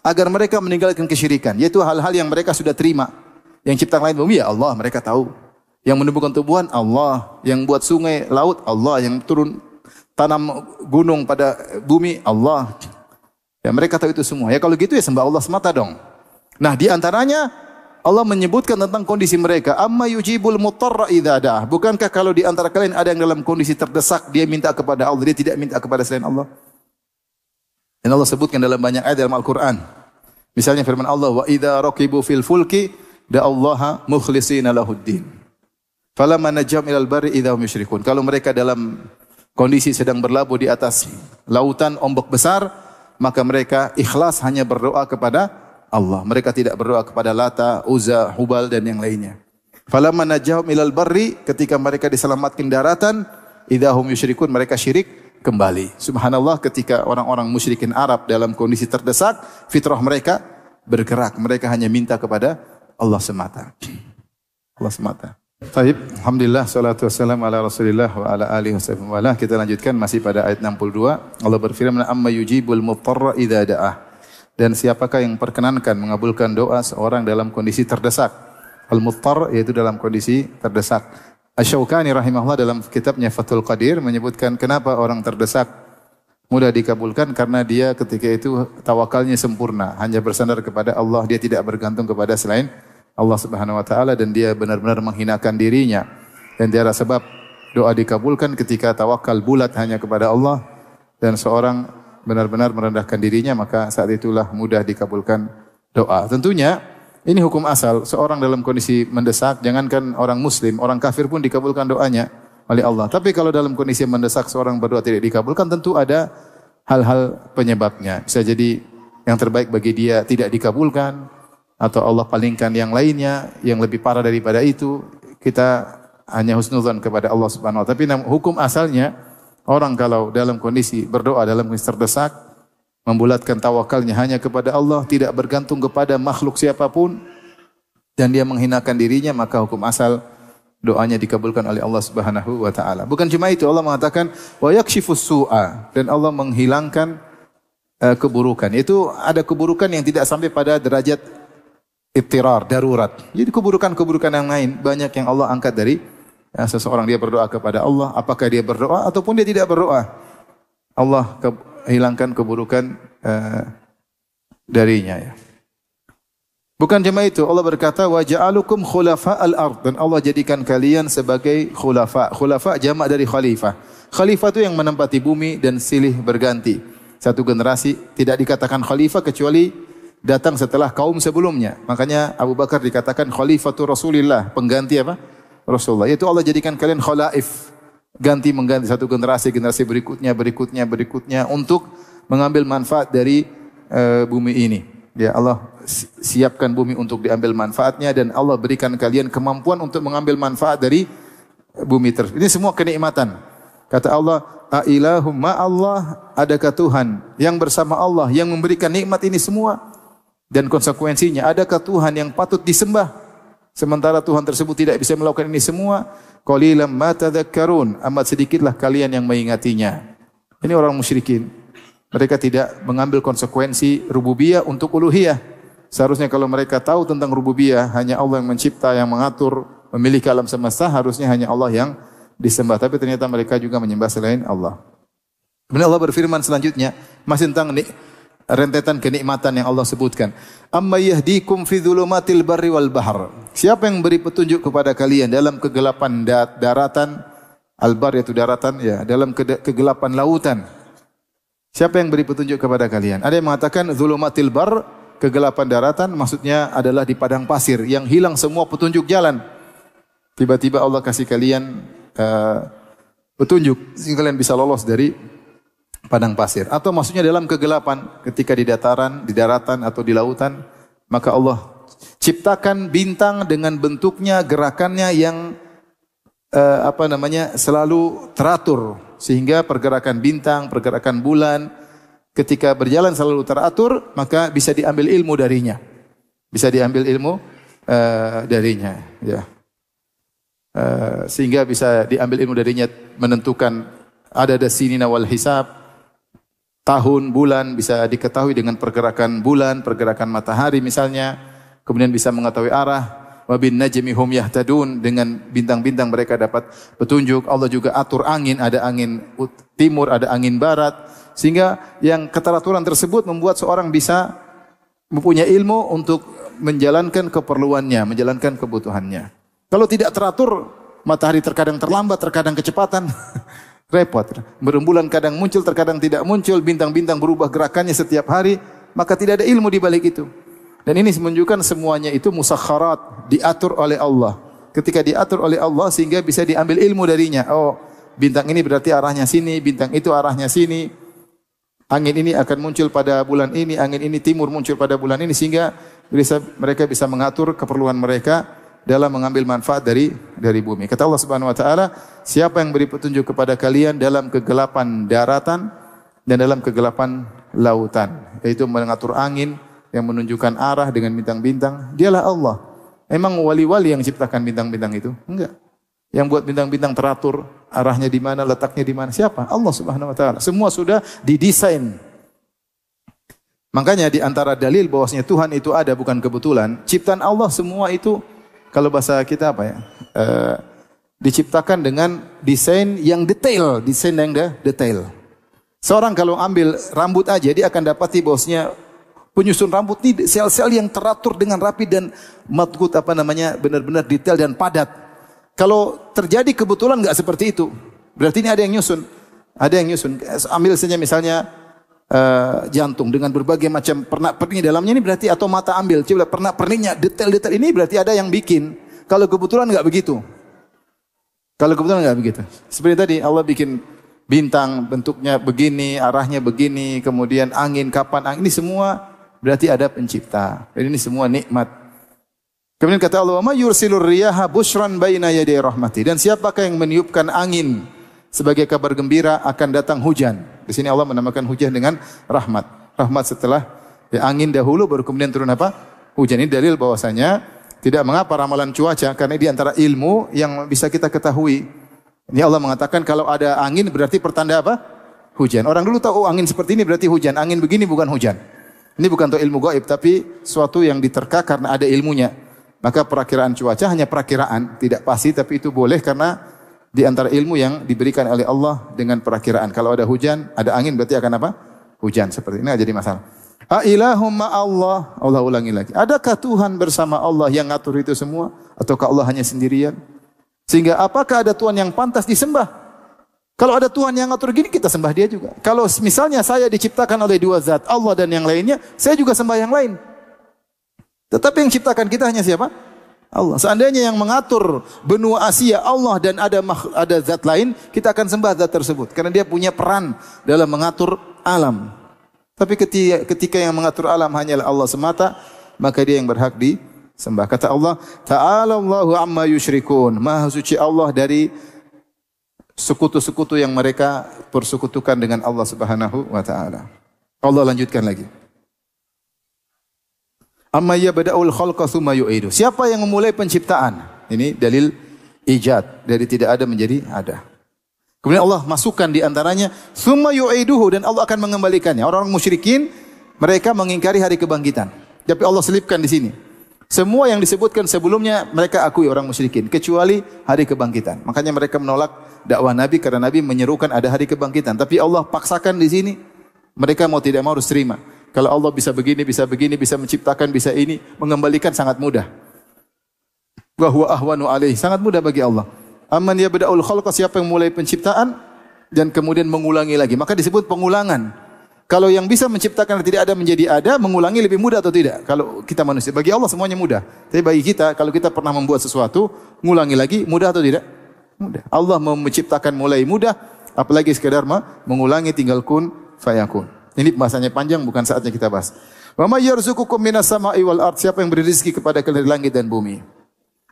agar mereka meninggalkan kesyirikan, yaitu hal-hal yang mereka sudah terima. Yang cipta langit bumi ya Allah, mereka tahu. Yang menumbuhkan tumbuhan Allah, yang buat sungai, laut Allah, yang turun tanam gunung pada bumi Allah. Ya mereka tahu itu semua. Ya kalau gitu ya sembah Allah semata dong. Nah di antaranya Allah menyebutkan tentang kondisi mereka. Amma yujibul mutarra idza da'ah. Bukankah kalau di antara kalian ada yang dalam kondisi terdesak, dia minta kepada Allah, dia tidak minta kepada selain Allah? Dan Allah sebutkan dalam banyak ayat dalam Al-Quran. Misalnya firman Allah, wa idza raqibu fil fulki da'allaha mukhlishina lahuddin. Falamma najjahum ilal barri idza hum yusyrikun. Kalau mereka dalam kondisi sedang berlabuh di atas lautan ombak besar, maka mereka ikhlas hanya berdoa kepada Allah. Mereka tidak berdoa kepada Lata, Uzza, Hubal dan yang lainnya. Falamma najjahum ilal barri, ketika mereka diselamatkan daratan, idza hum yusyrikun, mereka syirik kembali. Subhanallah, ketika orang-orang musyrikin Arab dalam kondisi terdesak, fitrah mereka bergerak. Mereka hanya minta kepada Allah semata. Allah semata. Baik, alhamdulillah, salatu wassalamu ala Rasulillah wa ala alihi wasallam. Kita lanjutkan masih pada ayat 62. Allah berfirman, amma yujibul mutarra idza da'ah. Dan siapakah yang perkenankan mengabulkan doa seorang dalam kondisi terdesak? Al-muttar yaitu dalam kondisi terdesak. Asy-Syaukani rahimahullah dalam kitabnya Fathul Qadir menyebutkan kenapa orang terdesak mudah dikabulkan, karena dia ketika itu tawakalnya sempurna, hanya bersandar kepada Allah, dia tidak bergantung kepada selain Allah Subhanahu wa taala, dan dia benar-benar menghinakan dirinya. Dan dia sebab doa dikabulkan ketika tawakal bulat hanya kepada Allah dan seorang benar-benar merendahkan dirinya, maka saat itulah mudah dikabulkan doa. Tentunya ini hukum asal, seorang dalam kondisi mendesak, jangankan orang muslim, orang kafir pun dikabulkan doanya oleh Allah. Tapi kalau dalam kondisi mendesak seorang berdoa tidak dikabulkan, tentu ada hal-hal penyebabnya. Bisa jadi yang terbaik bagi dia tidak dikabulkan, atau Allah palingkan yang lainnya yang lebih parah daripada itu. Kita hanya husnuzan kepada Allah Subhanahu wa taala. Tapi hukum asalnya, orang kalau dalam kondisi berdoa dalam kondisi terdesak, membulatkan tawakalnya hanya kepada Allah, tidak bergantung kepada makhluk siapapun, dan dia menghinakan dirinya, maka hukum asal doanya dikabulkan oleh Allah Subhanahu wa taala. Bukan cuma itu, Allah mengatakan wa yakshifus su'a, dan Allah menghilangkan keburukan. Itu ada keburukan yang tidak sampai pada derajat ibtirar, darurat. Jadi keburukan-keburukan yang lain banyak yang Allah angkat dari seseorang. Dia berdoa kepada Allah, apakah dia berdoa ataupun dia tidak berdoa, Allah hilangkan keburukan darinya ya. Bukan cuma itu, Allah berkata wa ja'alukum khulafa'al ard, dan Allah jadikan kalian sebagai khulafa. Khulafa jamak dari khalifah. Khalifah itu yang menempati bumi dan silih berganti. Satu generasi tidak dikatakan khalifah kecuali datang setelah kaum sebelumnya. Makanya Abu Bakar dikatakan khalifatul Rasulillah, pengganti apa? Rasulullah. Itu Allah jadikan kalian khalaif, ganti mengganti satu generasi berikutnya untuk mengambil manfaat dari bumi ini. Ya, Allah siapkan bumi untuk diambil manfaatnya, dan Allah berikan kalian kemampuan untuk mengambil manfaat dari bumi tersebut. Ini semua kenikmatan. Kata Allah, a ilahum ma Allah, adakah Tuhan yang bersama Allah yang memberikan nikmat ini semua? Dan konsekuensinya, adakah Tuhan yang patut disembah sementara Tuhan tersebut tidak bisa melakukan ini semua? Qalilam ma tadhakkarun, amat sedikitlah kalian yang mengingatinya. Ini orang musyrikin. Mereka tidak mengambil konsekuensi rububiyah untuk uluhiyah. Seharusnya kalau mereka tahu tentang rububiyah, hanya Allah yang mencipta, yang mengatur, memiliki alam semesta, harusnya hanya Allah yang disembah. Tapi ternyata mereka juga menyembah selain Allah. Kemudian Allah berfirman selanjutnya, masih tentang rentetan kenikmatan yang Allah sebutkan. Amma yahdikum fi dhulumatil barri wal bahr. Siapa yang beri petunjuk kepada kalian dalam kegelapan daratan, al-bar yaitu daratan ya, dalam kegelapan lautan. Siapa yang beri petunjuk kepada kalian? Ada yang mengatakan dhulumatil bar, kegelapan daratan, maksudnya adalah di padang pasir yang hilang semua petunjuk jalan. Tiba-tiba Allah kasih kalian petunjuk sehingga kalian bisa lolos dari padang pasir. Atau maksudnya dalam kegelapan, ketika di dataran, di daratan atau di lautan, maka Allah ciptakan bintang dengan bentuknya, gerakannya yang selalu teratur, sehingga pergerakan bintang, pergerakan bulan ketika berjalan selalu teratur, maka bisa diambil ilmu darinya. Bisa diambil ilmu darinya, ya. Sehingga bisa diambil ilmu darinya, menentukan adad sinina wal hisab, tahun, bulan bisa diketahui dengan pergerakan bulan, pergerakan matahari misalnya. Kemudian bisa mengetahui arah. Wa bin najmi hum yahtadun, dengan bintang-bintang mereka dapat petunjuk. Allah juga atur angin, ada angin timur, ada angin barat. Sehingga yang keteraturan tersebut membuat seorang bisa mempunyai ilmu untuk menjalankan keperluannya, menjalankan kebutuhannya. Kalau tidak teratur, matahari terkadang terlambat, terkadang kecepatan, repot. Berembulan kadang muncul, terkadang tidak muncul, bintang-bintang berubah gerakannya setiap hari, maka tidak ada ilmu di balik itu. Dan ini menunjukkan semuanya itu musakharat, diatur oleh Allah. Ketika diatur oleh Allah sehingga bisa diambil ilmu darinya. Oh, bintang ini berarti arahnya sini, bintang itu arahnya sini. Angin ini akan muncul pada bulan ini, angin ini timur muncul pada bulan ini, sehingga mereka bisa mengatur keperluan mereka dalam mengambil manfaat dari bumi. Kata Allah Subhanahu wa taala, siapa yang beri petunjuk kepada kalian dalam kegelapan daratan dan dalam kegelapan lautan, yaitu mengatur angin, yang menunjukkan arah dengan bintang-bintang, dialah Allah. Emang wali-wali yang ciptakan bintang-bintang itu? Enggak. Yang buat bintang-bintang teratur, arahnya di mana, letaknya di mana? Siapa? Allah Subhanahu wa taala. Semua sudah didesain. Makanya di antara dalil bahwasanya Tuhan itu ada bukan kebetulan, ciptaan Allah semua itu, kalau bahasa kita apa ya? Diciptakan dengan desain yang detail, Seorang kalau ambil rambut aja, dia akan dapati bahwasanya penyusun rambut ini sel-sel yang teratur dengan rapi dan benar-benar detail dan padat. Kalau terjadi kebetulan enggak seperti itu, berarti ini ada yang nyusun. Ambil saja misalnya jantung dengan berbagai macam pernak-pernik dalamnya, ini berarti, atau mata ambil, coba pernak-perniknya detail-detail, ini berarti ada yang bikin. Kalau kebetulan enggak begitu. Seperti tadi Allah bikin bintang bentuknya begini, arahnya begini, kemudian angin kapan angin, ini semua berarti ada pencipta. Dan ini semua nikmat. Kemudian kata Allah, "Ma yursilur riyaha busyran baina yaday rahmati." Dan siapakah yang meniupkan angin sebagai kabar gembira akan datang hujan. Di sini Allah menamakan hujan dengan rahmat. Rahmat setelah angin dahulu, baru kemudian turun apa? Hujan. Ini dalil bahwasanya tidak mengapa ramalan cuaca, karena di antara ilmu yang bisa kita ketahui. Ini Allah mengatakan kalau ada angin berarti pertanda apa? Hujan. Orang dulu tahu, oh angin seperti ini berarti hujan. Angin begini bukan hujan. Ini bukan untuk ilmu gaib, tapi suatu yang diterka karena ada ilmunya. Maka perakiraan cuaca hanya perakiraan, tidak pasti, tapi itu boleh karena di antara ilmu yang diberikan oleh Allah dengan perakiraan. Kalau ada hujan, ada angin, berarti akan apa? Hujan. Seperti ini jadi masalah. Ailahum ma'allah. Allah ulangi lagi. Adakah Tuhan bersama Allah yang ngatur itu semua? Ataukah Allah hanya sendirian? Sehingga apakah ada Tuhan yang pantas disembah? Kalau ada Tuhan yang ngatur gini, kita sembah dia juga. Kalau misalnya saya diciptakan oleh dua zat, Allah dan yang lainnya, saya juga sembah yang lain. Tetapi yang ciptakan kita hanya siapa? Allah. Seandainya yang mengatur benua Asia Allah dan ada zat lain, kita akan sembah zat tersebut. Karena dia punya peran dalam mengatur alam. Tapi ketika yang mengatur alam hanyalah Allah semata, maka dia yang berhak disembah. Kata Allah, Ta'ala Allahu amma yusyrikun. Maha suci Allah dari sekutu-sekutu yang mereka persekutukan dengan Allah Subhanahu wa taala. Allah lanjutkan lagi. Amma yabda'ul khalqa tsumma yu'idu. Siapa yang memulai penciptaan? Ini dalil ijad, dari tidak ada menjadi ada. Kemudian Allah masukkan di antaranya tsumma yu'iduhu, dan Allah akan mengembalikannya. Orang-orang musyrikin mereka mengingkari hari kebangkitan. Tapi Allah selipkan di sini. Semua yang disebutkan sebelumnya mereka akui orang musyrikin, kecuali hari kebangkitan. Makanya mereka menolak dakwah Nabi karena Nabi menyerukan ada hari kebangkitan. Tapi Allah paksakan di sini. Mereka mau tidak mau harus terima. Kalau Allah bisa begini, bisa menciptakan, bisa ini, mengembalikan sangat mudah. Wa huwa ahwanu alaihi, sangat mudah bagi Allah. Amman yabda'ul khalqa, siapa yang mulai penciptaan dan kemudian mengulangi lagi. Maka disebut pengulangan. Kalau yang bisa menciptakan tidak ada menjadi ada, mengulangi lebih mudah atau tidak? Kalau kita manusia, bagi Allah semuanya mudah. Tapi bagi kita, kalau kita pernah membuat sesuatu, mengulangi lagi, mudah atau tidak? Mudah. Allah menciptakan mulai mudah, apalagi sekedar mengulangi, tinggal kun fayakun. Ini bahasanya panjang, bukan saatnya kita bahas. Wa may yarzuqukum minas sama'i wal ard, siapa yang beri rezeki kepada kalian dari langit dan bumi?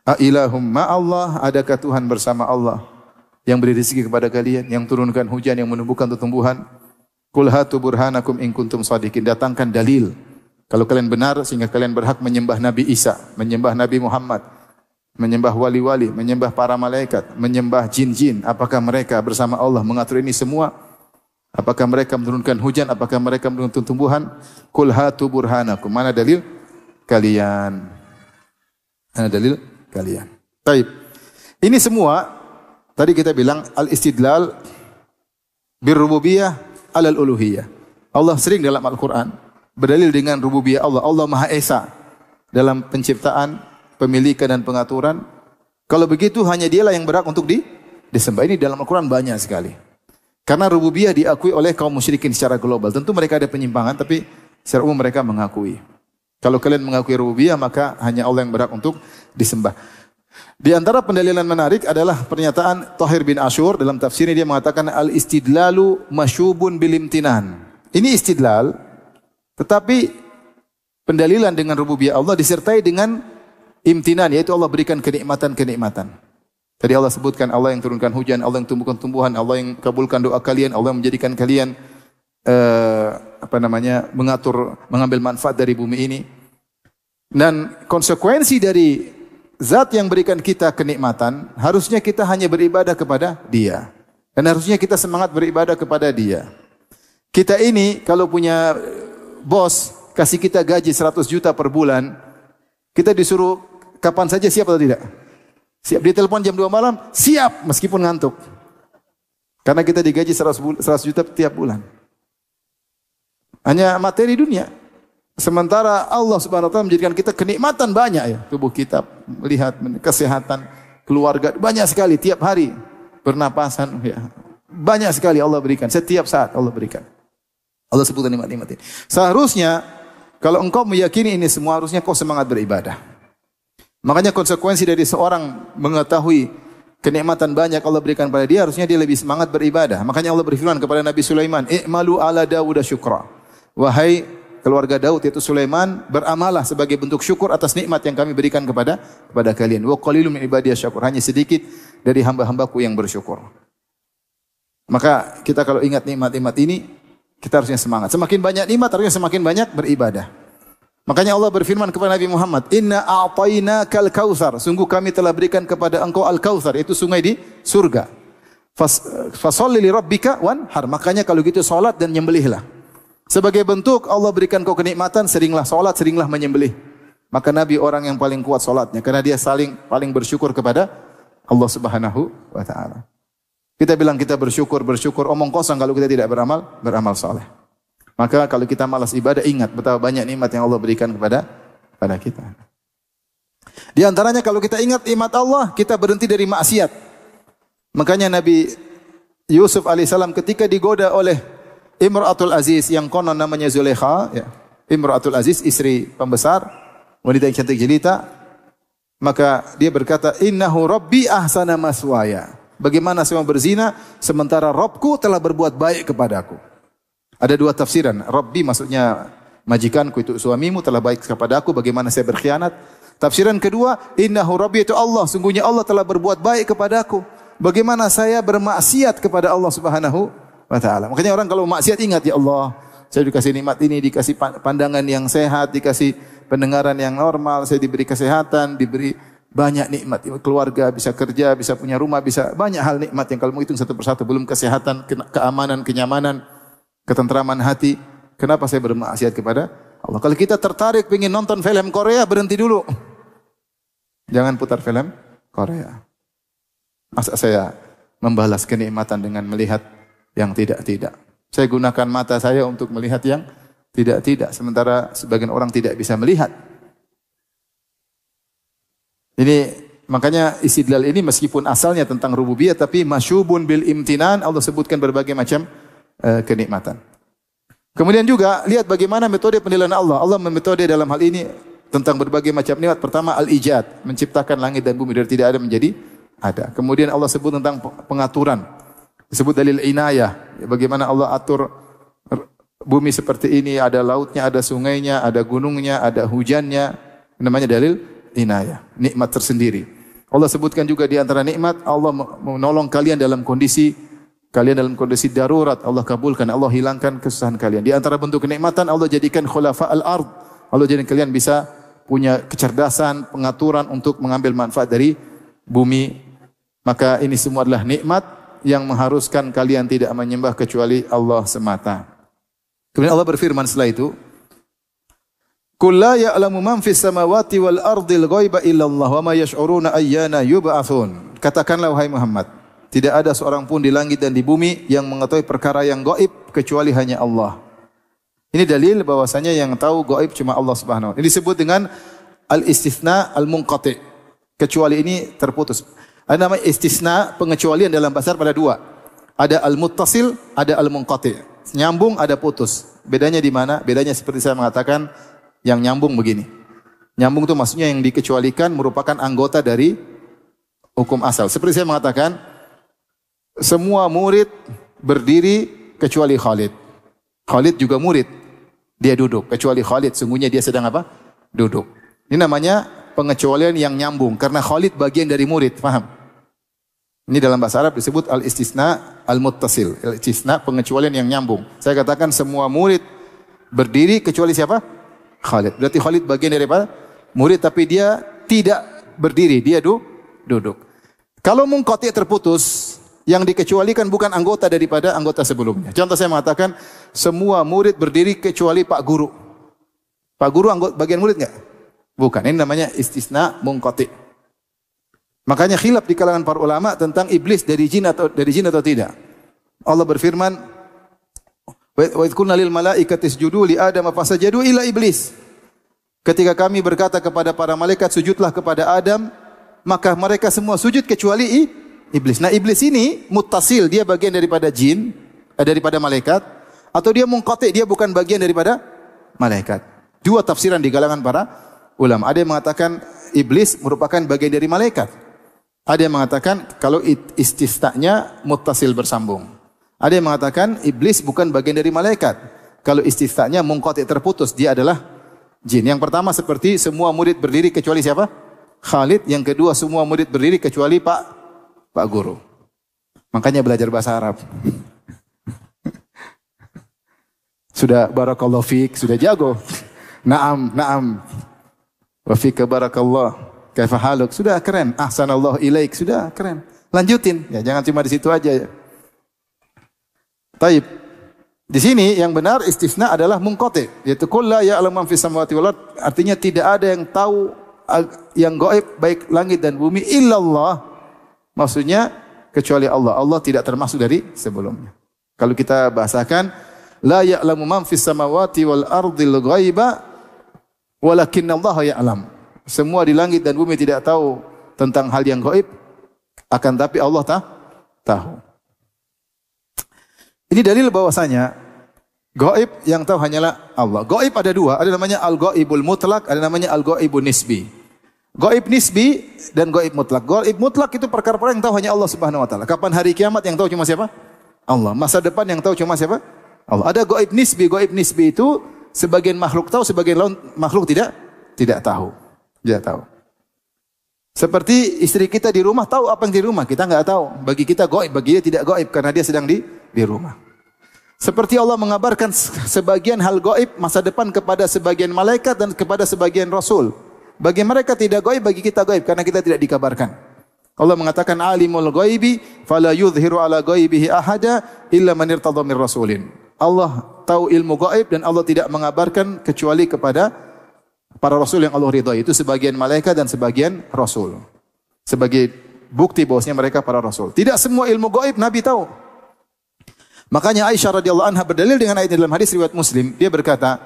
A ilahum ma Allah, adakah Tuhan bersama Allah yang beri rezeki kepada kalian, yang turunkan hujan, yang menumbuhkan tumbuhan? Qul hatu burhanakum in kuntum shadiqin, datangkan dalil kalau kalian benar sehingga kalian berhak menyembah Nabi Isa, menyembah Nabi Muhammad, menyembah wali-wali, menyembah para malaikat, menyembah jin-jin. Apakah mereka bersama Allah mengatur ini semua? Apakah mereka menurunkan hujan? Apakah mereka menurunkan tumbuhan? Qul hatu burhanakum, mana dalil kalian? Mana dalil kalian? Baik. Ini semua tadi kita bilang al-istidlal birrububiyah alal uluhiyah. Allah sering dalam Al-Quran berdalil dengan rububiyah Allah. Allah Maha Esa. dalam penciptaan, pemilikan dan pengaturan. Kalau begitu hanya dialah yang berhak untuk disembah. Ini dalam Al-Quran banyak sekali. Karena rububiyah diakui oleh kaum musyrikin secara global. Tentu mereka ada penyimpangan, tapi secara umum mereka mengakui. Kalau kalian mengakui rububiyah, maka hanya Allah yang berhak untuk disembah. Di antara pendalilan menarik adalah pernyataan Thahir bin Ashur dalam tafsirnya, dia mengatakan al-istidlalu masyubun bil imtinan. Ini istidlal, tetapi pendalilan dengan rububiyah Allah disertai dengan imtinan, yaitu Allah berikan kenikmatan-kenikmatan. Tadi Allah sebutkan Allah yang turunkan hujan, Allah yang tumbuhkan tumbuhan, Allah yang kabulkan doa kalian, Allah yang menjadikan kalian mengatur, mengambil manfaat dari bumi ini. Dan konsekuensi dari zat yang berikan kita kenikmatan, harusnya kita hanya beribadah kepada Dia. Dan harusnya kita semangat beribadah kepada Dia. Kita ini kalau punya bos kasih kita gaji 100 juta per bulan, kita disuruh kapan saja siap atau tidak? Siap. Dia telepon jam 2 malam, siap meskipun ngantuk. Karena kita digaji 100 juta tiap bulan. Hanya materi dunia. Sementara Allah Subhanahu wa taala menjadikan kita kenikmatan banyak ya. Tubuh kita melihat kesehatan, keluarga banyak sekali tiap hari. Pernapasan ya. Banyak sekali Allah berikan, setiap saat Allah berikan. Allah sebutkan nikmat-nikmat ini. Seharusnya kalau engkau meyakini ini semua, harusnya kau semangat beribadah. Makanya konsekuensi dari seorang mengetahui kenikmatan banyak Allah berikan pada dia, harusnya dia lebih semangat beribadah. Makanya Allah berfirman kepada Nabi Sulaiman, "I'malu ala Dawud syukra." Wahai keluarga Daud yaitu Sulaiman, beramalah sebagai bentuk syukur atas nikmat yang kami berikan kepada kalian. Wa qalilun min ibadiyas syakur. Hanya sedikit dari hamba-hambaku yang bersyukur. Maka kita kalau ingat nikmat-nikmat ini, kita harusnya semangat. Semakin banyak nikmat, harusnya semakin banyak beribadah. Makanya Allah berfirman kepada Nabi Muhammad, "Inna a'tainakal kautsar." Sungguh kami telah berikan kepada engkau al-kautsar, itu sungai di surga. Fasholli li rabbika wanhar. Makanya kalau gitu salat dan nyembelihlah. Sebagai bentuk Allah berikan kau kenikmatan, seringlah salat, seringlah menyembelih. Maka Nabi orang yang paling kuat salatnya karena dia paling bersyukur kepada Allah Subhanahu wa taala. Kita bilang kita bersyukur, omong kosong kalau kita tidak beramal saleh. Maka kalau kita malas ibadah, ingat betapa banyak nikmat yang Allah berikan kepada kita. Di antaranya kalau kita ingat nikmat Allah, kita berhenti dari maksiat. Makanya Nabi Yusuf alaihissalam ketika digoda oleh Imra'atul Aziz yang konon namanya Zulaikha, ya. Imra'atul Aziz, istri pembesar, wanita yang cantik jelita, maka dia berkata, "Innahu rabbi ahsana maswaya." Bagaimana saya mau berzina sementara Rabbku telah berbuat baik kepadaku? Ada dua tafsiran. Rabbi maksudnya majikanku itu suamimu telah baik kepada aku, bagaimana saya berkhianat? Tafsiran kedua, innahu rabbi itu Allah, sungguhnya Allah telah berbuat baik kepadaku. Bagaimana saya bermaksiat kepada Allah Subhanahu wa taala? Makanya orang kalau maksiat ingat, ya Allah, saya dikasih nikmat ini, dikasih pandangan yang sehat, dikasih pendengaran yang normal, saya diberi kesehatan, diberi banyak nikmat, keluarga, bisa kerja, bisa punya rumah, bisa banyak hal nikmat yang kalau mau hitung satu persatu, belum kesehatan, keamanan, kenyamanan, ketentraman hati. Kenapa saya bermaksiat kepada Allah? Kalau kita tertarik ingin nonton film Korea, berhenti dulu. Jangan putar film Korea. Masa saya membalas kenikmatan dengan melihat yang tidak-tidak? Saya gunakan mata saya untuk melihat yang tidak-tidak, sementara sebagian orang tidak bisa melihat. Ini makanya istidlal ini meskipun asalnya tentang rububiyah, tapi masyubun bil imtinan, Allah sebutkan berbagai macam kenikmatan. Kemudian juga lihat bagaimana metode penilaian Allah. Allah memetode dalam hal ini tentang berbagai macam nikmat. Pertama al-ijad, menciptakan langit dan bumi dari tidak ada menjadi ada. Kemudian Allah sebut tentang pengaturan. Disebut dalil inayah, bagaimana Allah atur bumi seperti ini, ada lautnya, ada sungainya, ada gunungnya, ada hujannya. Namanya dalil inayah, nikmat tersendiri. Allah sebutkan juga di antara nikmat Allah menolong kalian dalam kondisi darurat, Allah kabulkan, Allah hilangkan kesusahan kalian. Di antara bentuk kenikmatan Allah jadikan khulafa al-ard. Allah jadikan kalian bisa punya kecerdasan, pengaturan untuk mengambil manfaat dari bumi. Maka ini semua adalah nikmat yang mengharuskan kalian tidak menyembah kecuali Allah semata. Kemudian Allah berfirman setelah itu, "Qul la ya'lamu man fis samawati wal ardil ghaiba illallah wa ma yash'uruna ayyana yub'atsun." Katakanlah wahai Muhammad, tidak ada seorang pun di langit dan di bumi yang mengetahui perkara yang gaib kecuali hanya Allah. Ini dalil bahwasanya yang tahu gaib cuma Allah Subhanahu wa taala. Ini disebut dengan al-istitsna al-munqati. Kecuali ini terputus. Ada namanya istisna, pengecualian dalam bahasa Arab ada dua. Ada al-muttasil, ada al-munqati. Nyambung, ada putus. Bedanya di mana? Bedanya seperti saya mengatakan yang nyambung begini. Nyambung itu maksudnya yang dikecualikan merupakan anggota dari hukum asal. Seperti saya mengatakan, semua murid berdiri kecuali Khalid. Khalid juga murid. Dia duduk. Kecuali Khalid, sungguhnya dia sedang apa? Duduk. Ini namanya pengecualian yang nyambung. Karena Khalid bagian dari murid. Paham? Ini dalam bahasa Arab disebut al-istisna al-muttasil. Al-istisna, pengecualian yang nyambung. Saya katakan semua murid berdiri kecuali siapa? Khalid. Berarti Khalid bagian daripada murid, tapi dia tidak berdiri. Dia duduk. Kalau munqati terputus, yang dikecualikan bukan anggota daripada anggota sebelumnya. Contoh saya mengatakan, semua murid berdiri kecuali Pak Guru. Pak Guru anggota bagian murid enggak? Bukan. Ini namanya istisna munqati. Makanya khilaf di kalangan para ulama tentang iblis dari jin atau tidak. Allah berfirman, wa idh qulna lil malaikati isjudu li Adam fasajadu illa iblis. Ketika kami berkata kepada para malaikat sujudlah kepada Adam, maka mereka semua sujud kecuali iblis. Nah, iblis ini muttasil, dia bagian daripada jin, daripada malaikat, atau dia munqati, dia bukan bagian daripada malaikat. Dua tafsiran di kalangan para ulama. Ada yang mengatakan iblis merupakan bagian dari malaikat. Ada yang mengatakan kalau istisnanya muttasil bersambung. Ada yang mengatakan iblis bukan bagian dari malaikat. Kalau istisnanya munqati terputus, dia adalah jin. Yang pertama seperti semua murid berdiri kecuali siapa? Khalid. Yang kedua semua murid berdiri kecuali Pak Guru. Makanya belajar bahasa Arab. Sudah barakallahu fiik, sudah jago. Naam. Wa fika barakallah. Kaifa haluk? Sudah keren. Ahsanallahu ilaik, sudah keren. Lanjutin. Ya, jangan cuma di situ aja. Taib. Di sini yang benar istisna adalah munqati, yaitu qul la ya'lamu man fis samawati wal ard, artinya tidak ada yang tahu yang gaib baik langit dan bumi illallah. Maksudnya kecuali Allah. Allah tidak termasuk dari sebelumnya. Kalau kita bahasakan la ya'lamu man fis samawati wal ardil ghaiba walakinnallaha ya'lam. Semua di langit dan bumi tidak tahu tentang hal yang gaib, akan tapi Allah tahu. Ini dalil bahwasanya gaib yang tahu hanyalah Allah. Gaib ada dua, ada namanya al-gaibul mutlak, ada namanya al-gaibun nisbi. Gaib nisbi dan gaib mutlak. Gaib mutlak itu perkara-perkara yang tahu hanya Allah Subhanahu wa taala. Kapan hari kiamat yang tahu cuma siapa? Allah. Masa depan yang tahu cuma siapa? Allah. Ada gaib nisbi. Gaib nisbi itu sebagian makhluk tahu, sebagian makhluk tidak tahu. Tidak tahu. Seperti istri kita di rumah tahu apa yang di rumah, kita enggak tahu. Bagi kita gaib, bagi dia tidak gaib karena dia sedang di rumah. Seperti Allah mengabarkan sebagian hal gaib masa depan kepada sebagian malaikat dan kepada sebagian rasul. Bagi mereka tidak gaib, bagi kita gaib karena kita tidak dikabarkan. Allah mengatakan alimul ghaibi fala yudhiru ala ghaibihi ahada illa man irtadha mir rasulin. Allah tahu ilmu gaib dan Allah tidak mengabarkan kecuali kepada para rasul yang Allah ridhai. Itu sebagian malaikat dan sebagian rasul. Sebagai bukti bahwasanya mereka para rasul. Tidak semua ilmu gaib Nabi tahu. Makanya Aisyah radhiyallahu anha berdalil dengan ayat dalam hadis riwayat Muslim, dia berkata,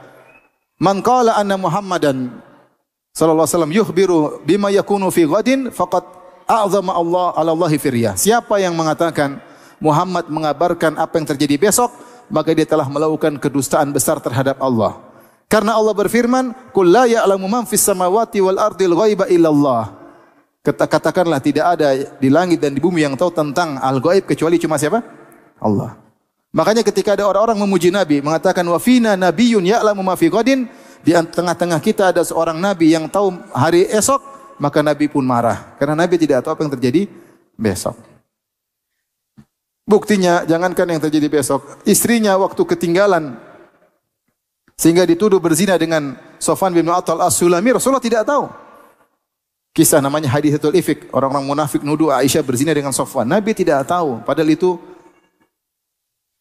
"Man qala anna Muhammadan sallallahu alaihi wasallam yukhbiru bima yakunu fi ghadin faqad a'zama Allah 'ala Allahi firyah." Siapa yang mengatakan Muhammad mengabarkan apa yang terjadi besok, maka dia telah melakukan kedustaan besar terhadap Allah. Karena Allah berfirman, "Qul la ya'lamu man fis samawati wal ardil ghaiba illallah." Katakanlah tidak ada di langit dan di bumi yang tahu tentang al-ghaib kecuali cuma siapa? Allah. Makanya ketika ada orang-orang memuji Nabi, mengatakan wa fina nabiyyun ya'lamu ma fi ghadin, di tengah-tengah kita ada seorang nabi yang tahu hari esok, maka Nabi pun marah karena Nabi tidak tahu apa yang terjadi besok. Buktinya jangankan yang terjadi besok, istrinya waktu ketinggalan sehingga dituduh berzina dengan Sofwan bin Mu'attal As-Sulami, Rasulullah tidak tahu. Kisah namanya hadithatul ifk, orang-orang munafik nuduh Aisyah berzina dengan Sofwan. Nabi tidak tahu, padahal itu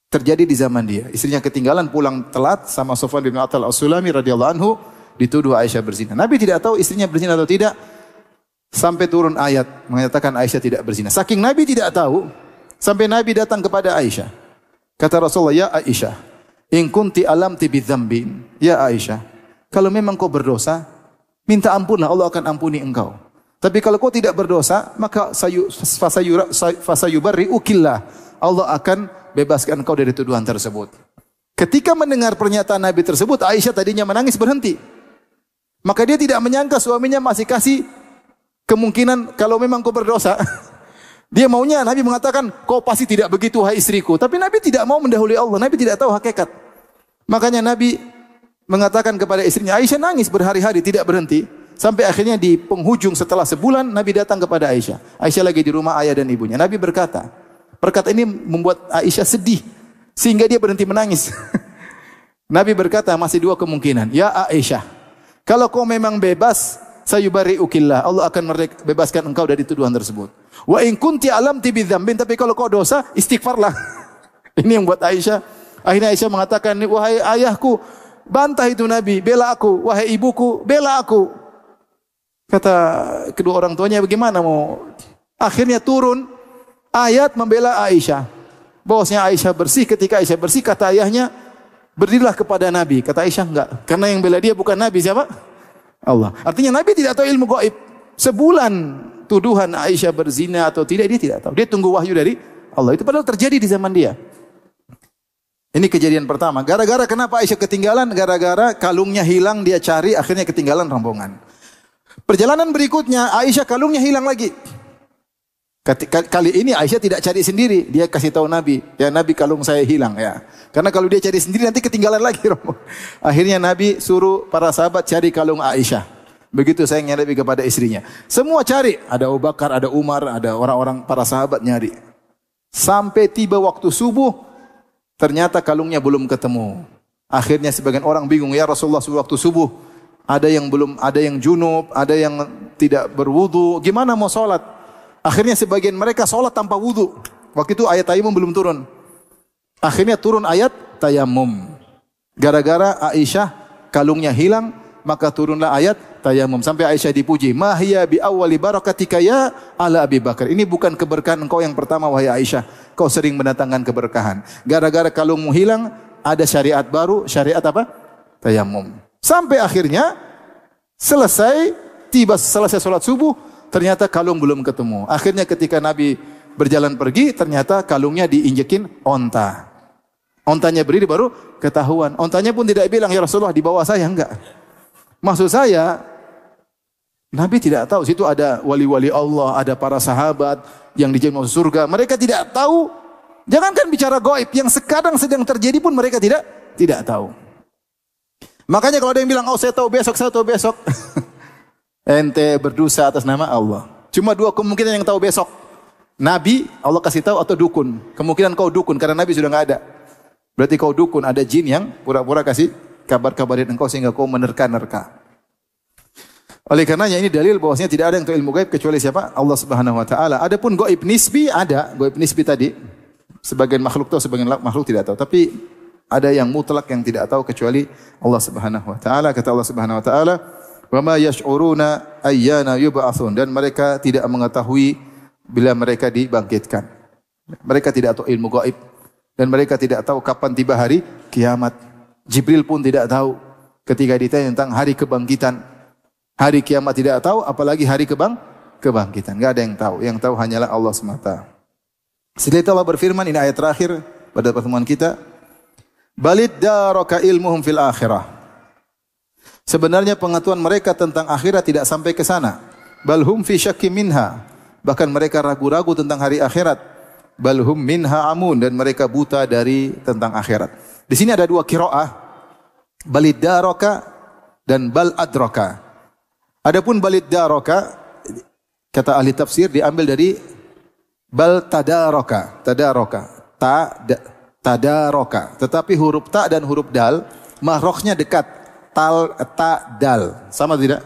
terjadi di zaman dia. Istrinya ketinggalan pulang telat sama Sofwan bin Mu'attal As-Sulami radhiyallahu anhu, dituduh Aisyah berzina. Nabi tidak tahu istrinya berzina atau tidak sampai turun ayat mengatakan Aisyah tidak berzina. Saking Nabi tidak tahu, sampai Nabi datang kepada Aisyah. Kata Rasulullah, "Ya Aisyah, in kunti alamti bidzambin." Ya Aisyah, kalau memang kau berdosa, minta ampunlah, Allah akan ampuni engkau. Tapi kalau kau tidak berdosa, maka fasayubarri'ukillah. Allah akan bebaskan engkau dari tuduhan tersebut. Ketika mendengar pernyataan Nabi tersebut, Aisyah tadinya menangis berhenti. Maka dia tidak menyangka suaminya masih kasih kemungkinan kalau memang kau berdosa. Dia maunya Nabi mengatakan, kau pasti tidak begitu hai istriku. Tapi Nabi tidak mau mendahului Allah. Nabi tidak tahu hakikat. Makanya Nabi mengatakan kepada istrinya, Aisyah nangis berhari-hari tidak berhenti. Sampai akhirnya di penghujung setelah sebulan, Nabi datang kepada Aisyah. Aisyah lagi di rumah ayah dan ibunya. Nabi berkata, perkata ini membuat Aisyah sedih. Sehingga dia berhenti menangis. Nabi berkata, masih dua kemungkinan. Ya Aisyah, kalau kau memang bebas, sayubari'ukillah. Allah akan bebaskan engkau dari tuduhan tersebut. Wa in kunti alamti bidzambin, tapi kalau kau dosa, istighfarlah. Ini yang buat Aisyah. Akhirnya Aisyah mengatakan, wahai ayahku, bantah itu Nabi, bela aku. Wahai ibuku, bela aku. Kata kedua orang tuanya, bagaimana mau? Akhirnya turun ayat membela Aisyah. Bahwasanya Aisyah bersih, ketika Aisyah bersih, kata ayahnya, berdirilah kepada Nabi. Kata Aisyah, enggak. Karena yang bela dia bukan Nabi, siapa? Allah. Artinya Nabi tidak tahu ilmu gaib. Sebulan tuduhan Aisyah berzina atau tidak, dia tidak tahu. Dia tunggu wahyu dari Allah. Itu padahal terjadi di zaman dia. Ini kejadian pertama. Gara-gara kenapa Aisyah ketinggalan? Gara-gara kalungnya hilang, dia cari, akhirnya ketinggalan rombongan. Perjalanan berikutnya, Aisyah kalungnya hilang lagi. Kali ini Aisyah tidak cari sendiri, dia kasih tahu Nabi, ya Nabi kalung saya hilang ya. Karena kalau dia cari sendiri nanti ketinggalan lagi. Akhirnya Nabi suruh para sahabat cari kalung Aisyah. Begitu sayangnya Nabi kepada istrinya. Semua cari, ada Abu Bakar, ada Umar, ada orang-orang para sahabat nyari. Sampai tiba waktu subuh, ternyata kalungnya belum ketemu. Akhirnya sebagian orang bingung, ya Rasulullah waktu subuh ada yang belum, ada yang junub, ada yang tidak berwudu, gimana mau sholat? Akhirnya sebagian mereka sholat tanpa wudu. Waktu itu ayat tayamum belum turun. Akhirnya turun ayat tayamum. Gara-gara Aisyah kalungnya hilang, maka turunlah ayat tayamum. Sampai Aisyah dipuji, "Ma hiya bi awwali barakatika ya ala Abi Bakar." Ini bukan keberkahan engkau yang pertama wahai Aisyah. Kau sering mendatangkan keberkahan. Gara-gara kalungmu hilang, ada syariat baru, syariat apa? Tayamum. Sampai akhirnya selesai sholat subuh, ternyata kalung belum ketemu. Akhirnya ketika Nabi berjalan pergi, ternyata kalungnya diinjekin onta. Ontanya berdiri baru ketahuan. Ontanya pun tidak bilang, ya Rasulullah di bawah saya, enggak. Maksud saya, Nabi tidak tahu situ ada wali-wali Allah, ada para sahabat yang dijamin masuk surga. Mereka tidak tahu. Jangankan bicara gaib, yang sekarang sedang terjadi pun mereka tidak tahu. Makanya kalau ada yang bilang, oh saya tahu besok, saya tahu besok. Ente berdosa atas nama Allah. Cuma dua kemungkinan yang tahu besok. Nabi, Allah kasih tahu, atau dukun. Kemungkinan kau dukun, karena Nabi sudah enggak ada. Berarti kau dukun, ada jin yang pura-pura kasih kabar-kabarin engkau sehingga kau menerka-nerka. Oleh karenanya ini dalil bahwasanya tidak ada yang tahu ilmu gaib kecuali siapa? Allah Subhanahu wa taala. Adapun gaib nisbi ada, gaib nisbi tadi sebagian makhluk tahu, sebagian makhluk tidak tahu. Tapi ada yang mutlak yang tidak tahu kecuali Allah Subhanahu wa taala. Kata Allah Subhanahu wa taala, "Wa ma yash'uruna ayyana yub'atsun," dan mereka tidak mengetahui bila mereka dibangkitkan. Mereka tidak tahu ilmu gaib dan mereka tidak tahu kapan tiba hari kiamat. Jibril pun tidak tahu ketika ditanya tentang hari kebangkitan. Hari kiamat tidak tahu, apalagi hari kebangkitan. Enggak ada yang tahu. Yang tahu hanyalah Allah semata. Setelah itu Allah berfirman, ini ayat terakhir pada pertemuan kita. Balid daraka ilmuhum fil akhirah. Sebenarnya pengetahuan mereka tentang akhirat tidak sampai ke sana. Balhum fi syakki minha. Bahkan mereka ragu-ragu tentang hari akhirat. Balhum minha amun, dan mereka buta dari tentang akhirat. Di sini ada dua qiraah. Balid daraka dan bal adraka. Adapun balid daraka, kata ahli tafsir, diambil dari bal tadaraka. Tadaraka. Tetapi huruf ta dan huruf dal, mahroknya dekat. Ta, dal. Sama tidak?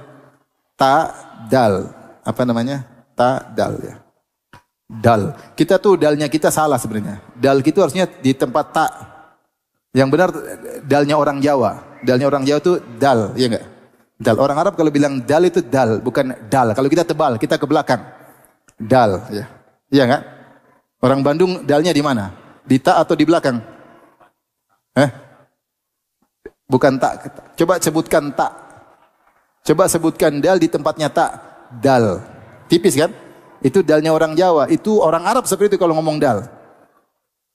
Ta, dal. Apa namanya? Ta, dal ya. Dal. Kita tuh dalnya kita salah sebenarnya. Dal itu harusnya di tempat ta. Yang benar dalnya orang Jawa. Dalnya orang Jawa itu dal, iya enggak? Dal. Orang Arab kalau bilang dal itu dal, bukan dal. Kalau kita tebal, kita ke belakang. Dal, ya. Iya enggak? Orang Bandung dalnya di mana? Di ta atau di belakang? Bukan tak. Coba sebutkan tak. Coba sebutkan dal di tempatnya tak. Dal. Tipis kan? Itu dalnya orang Jawa. Itu orang Arab seperti itu kalau ngomong dal.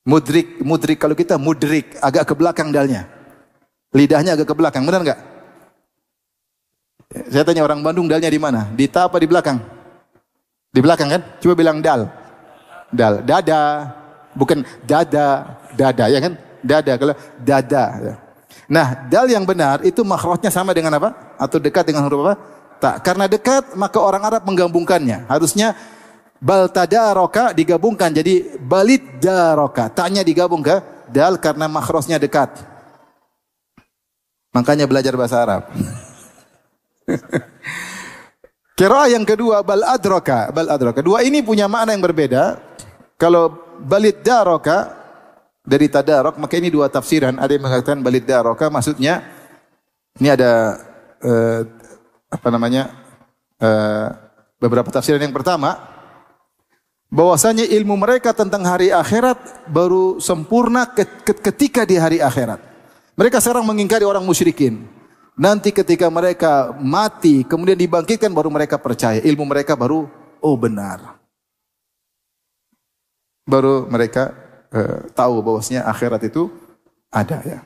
Mudrik kalau kita mudrik, agak ke belakang dalnya. Lidahnya agak ke belakang, benar enggak? Saya tanya orang Bandung, dalnya di mana? Di ta apa di belakang? Di belakang kan? Coba bilang dal. Dal, dada. Bukan dada, dada ya kan? Dada, kalau dada. Nah, dal yang benar itu makhrajnya sama dengan apa? Atau dekat dengan huruf apa? Tak. Karena dekat, maka orang Arab menggabungkannya. Harusnya bal tadaraka digabungkan jadi balid daraka. Taknya digabung ke dal karena makhrajnya dekat. Makanya belajar bahasa Arab. Qiraah yang kedua bal adraka, bal adraka. Dua ini punya makna yang berbeda. Kalau balid daraka dari tadarok, maka ini dua tafsiran. Ada yang mengatakan balid daraka maksudnya ini ada beberapa tafsiran. Yang pertama, bahwasanya ilmu mereka tentang hari akhirat baru sempurna ketika di hari akhirat. Mereka sekarang mengingkari orang musyrikin. Nanti ketika mereka mati, kemudian dibangkitkan, baru mereka percaya. Ilmu mereka baru, oh benar. Baru mereka tahu bahwasanya akhirat itu ada ya.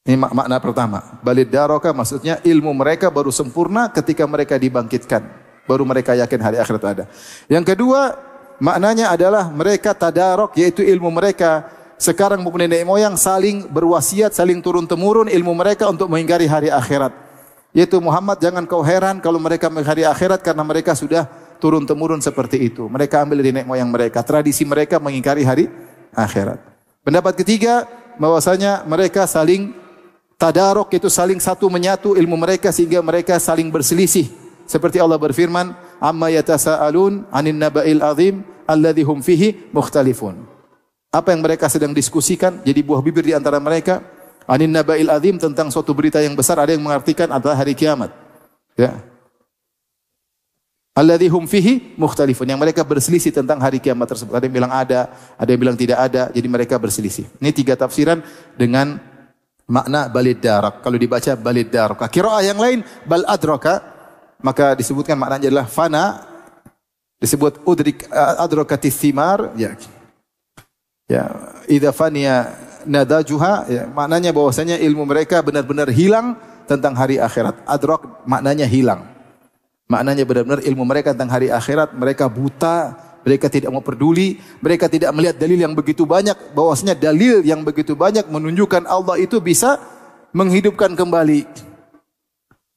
Ini makna pertama. Balid daraka maksudnya ilmu mereka baru sempurna ketika mereka dibangkitkan. Baru mereka yakin hari akhirat ada. Yang kedua, maknanya adalah mereka tadarok, yaitu ilmu mereka sekarang maupun nenek moyang saling berwasiat, saling turun-temurun ilmu mereka untuk mengingkari hari akhirat. Yaitu Muhammad, jangan kau heran kalau mereka mengingkari akhirat karena mereka sudah turun-temurun seperti itu. Mereka ambil dari nenek moyang mereka, tradisi mereka mengingkari hari akhirat. Pendapat ketiga, bahwasanya mereka saling tadarok, yaitu saling satu menyatu ilmu mereka sehingga mereka saling berselisih. Seperti Allah berfirman, amma yatasaalun 'anin naba'il 'azim alladzi hum fihi mukhtalifun. Apa yang mereka sedang diskusikan jadi buah bibir di antara mereka. 'Anin naba'il 'azim tentang suatu berita yang besar, ada yang mengartikan adalah hari kiamat. Ya. Alladzi hum fihi mukhtalifun, yang mereka berselisih tentang hari kiamat tersebut. Ada yang bilang ada yang bilang tidak ada, jadi mereka berselisih. Ini tiga tafsiran dengan makna balid darak. Kalau dibaca balid darak. Qiraah yang lain bal adraka, maka disebutkan maknanya adalah fana, disebut udrik adrakatis thimar, ya. Ya, idza faniya nadajuha, ya, maknanya bahwasanya ilmu mereka benar-benar hilang tentang hari akhirat. Adrak maknanya hilang. Maknanya benar-benar ilmu mereka tentang hari akhirat, mereka buta, mereka tidak mau peduli, mereka tidak melihat dalil yang begitu banyak, bahwasanya dalil yang begitu banyak menunjukkan Allah itu bisa menghidupkan kembali.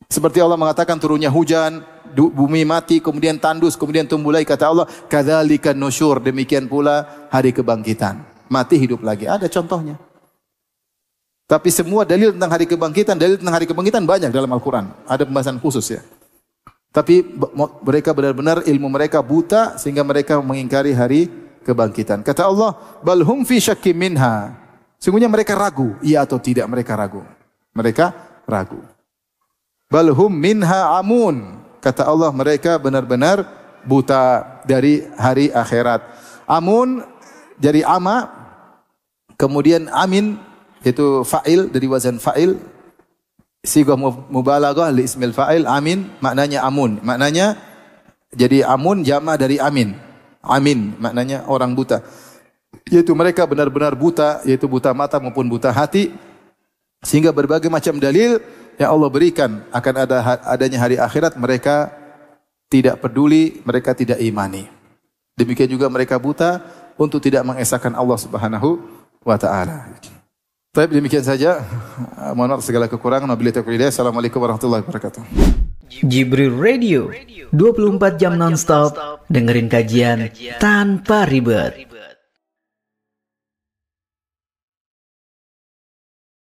Seperti Allah mengatakan turunnya hujan, bumi mati, kemudian tandus, kemudian tumbuh lagi. Kata Allah, kadzalikan nusyur, demikian pula hari kebangkitan. Mati hidup lagi. Ada contohnya. Tapi semua dalil tentang hari kebangkitan banyak dalam Al-Quran. Ada pembahasan khusus ya. Tapi mereka benar-benar ilmu mereka buta sehingga mereka mengingkari hari kebangkitan. Kata Allah, bal hum fi syakkim minha. Sungguhnya mereka ragu, iya atau tidak mereka ragu. Mereka ragu. Bal hum minha amun. Kata Allah, mereka benar-benar buta dari hari akhirat. Amun dari ama, kemudian amin itu fa'il dari wazan fa'il. Sighah mubalaghah li ismil fa'il. Amin maknanya amun. Maknanya jadi amun jama' dari amin. Amin maknanya orang buta. Yaitu mereka benar-benar buta, yaitu buta mata maupun buta hati, sehingga berbagai macam dalil yang Allah berikan akan adanya hari akhirat mereka tidak peduli, mereka tidak imani. Demikian juga mereka buta untuk tidak mengesahkan Allah Subhanahu wa taala. Baik, demikian saja. Mohon maaf segala kekurangan. Wabillahi taufiq. Assalamualaikum warahmatullahi wabarakatuh. Jibril Radio 24 jam nonstop dengerin kajian tanpa ribet.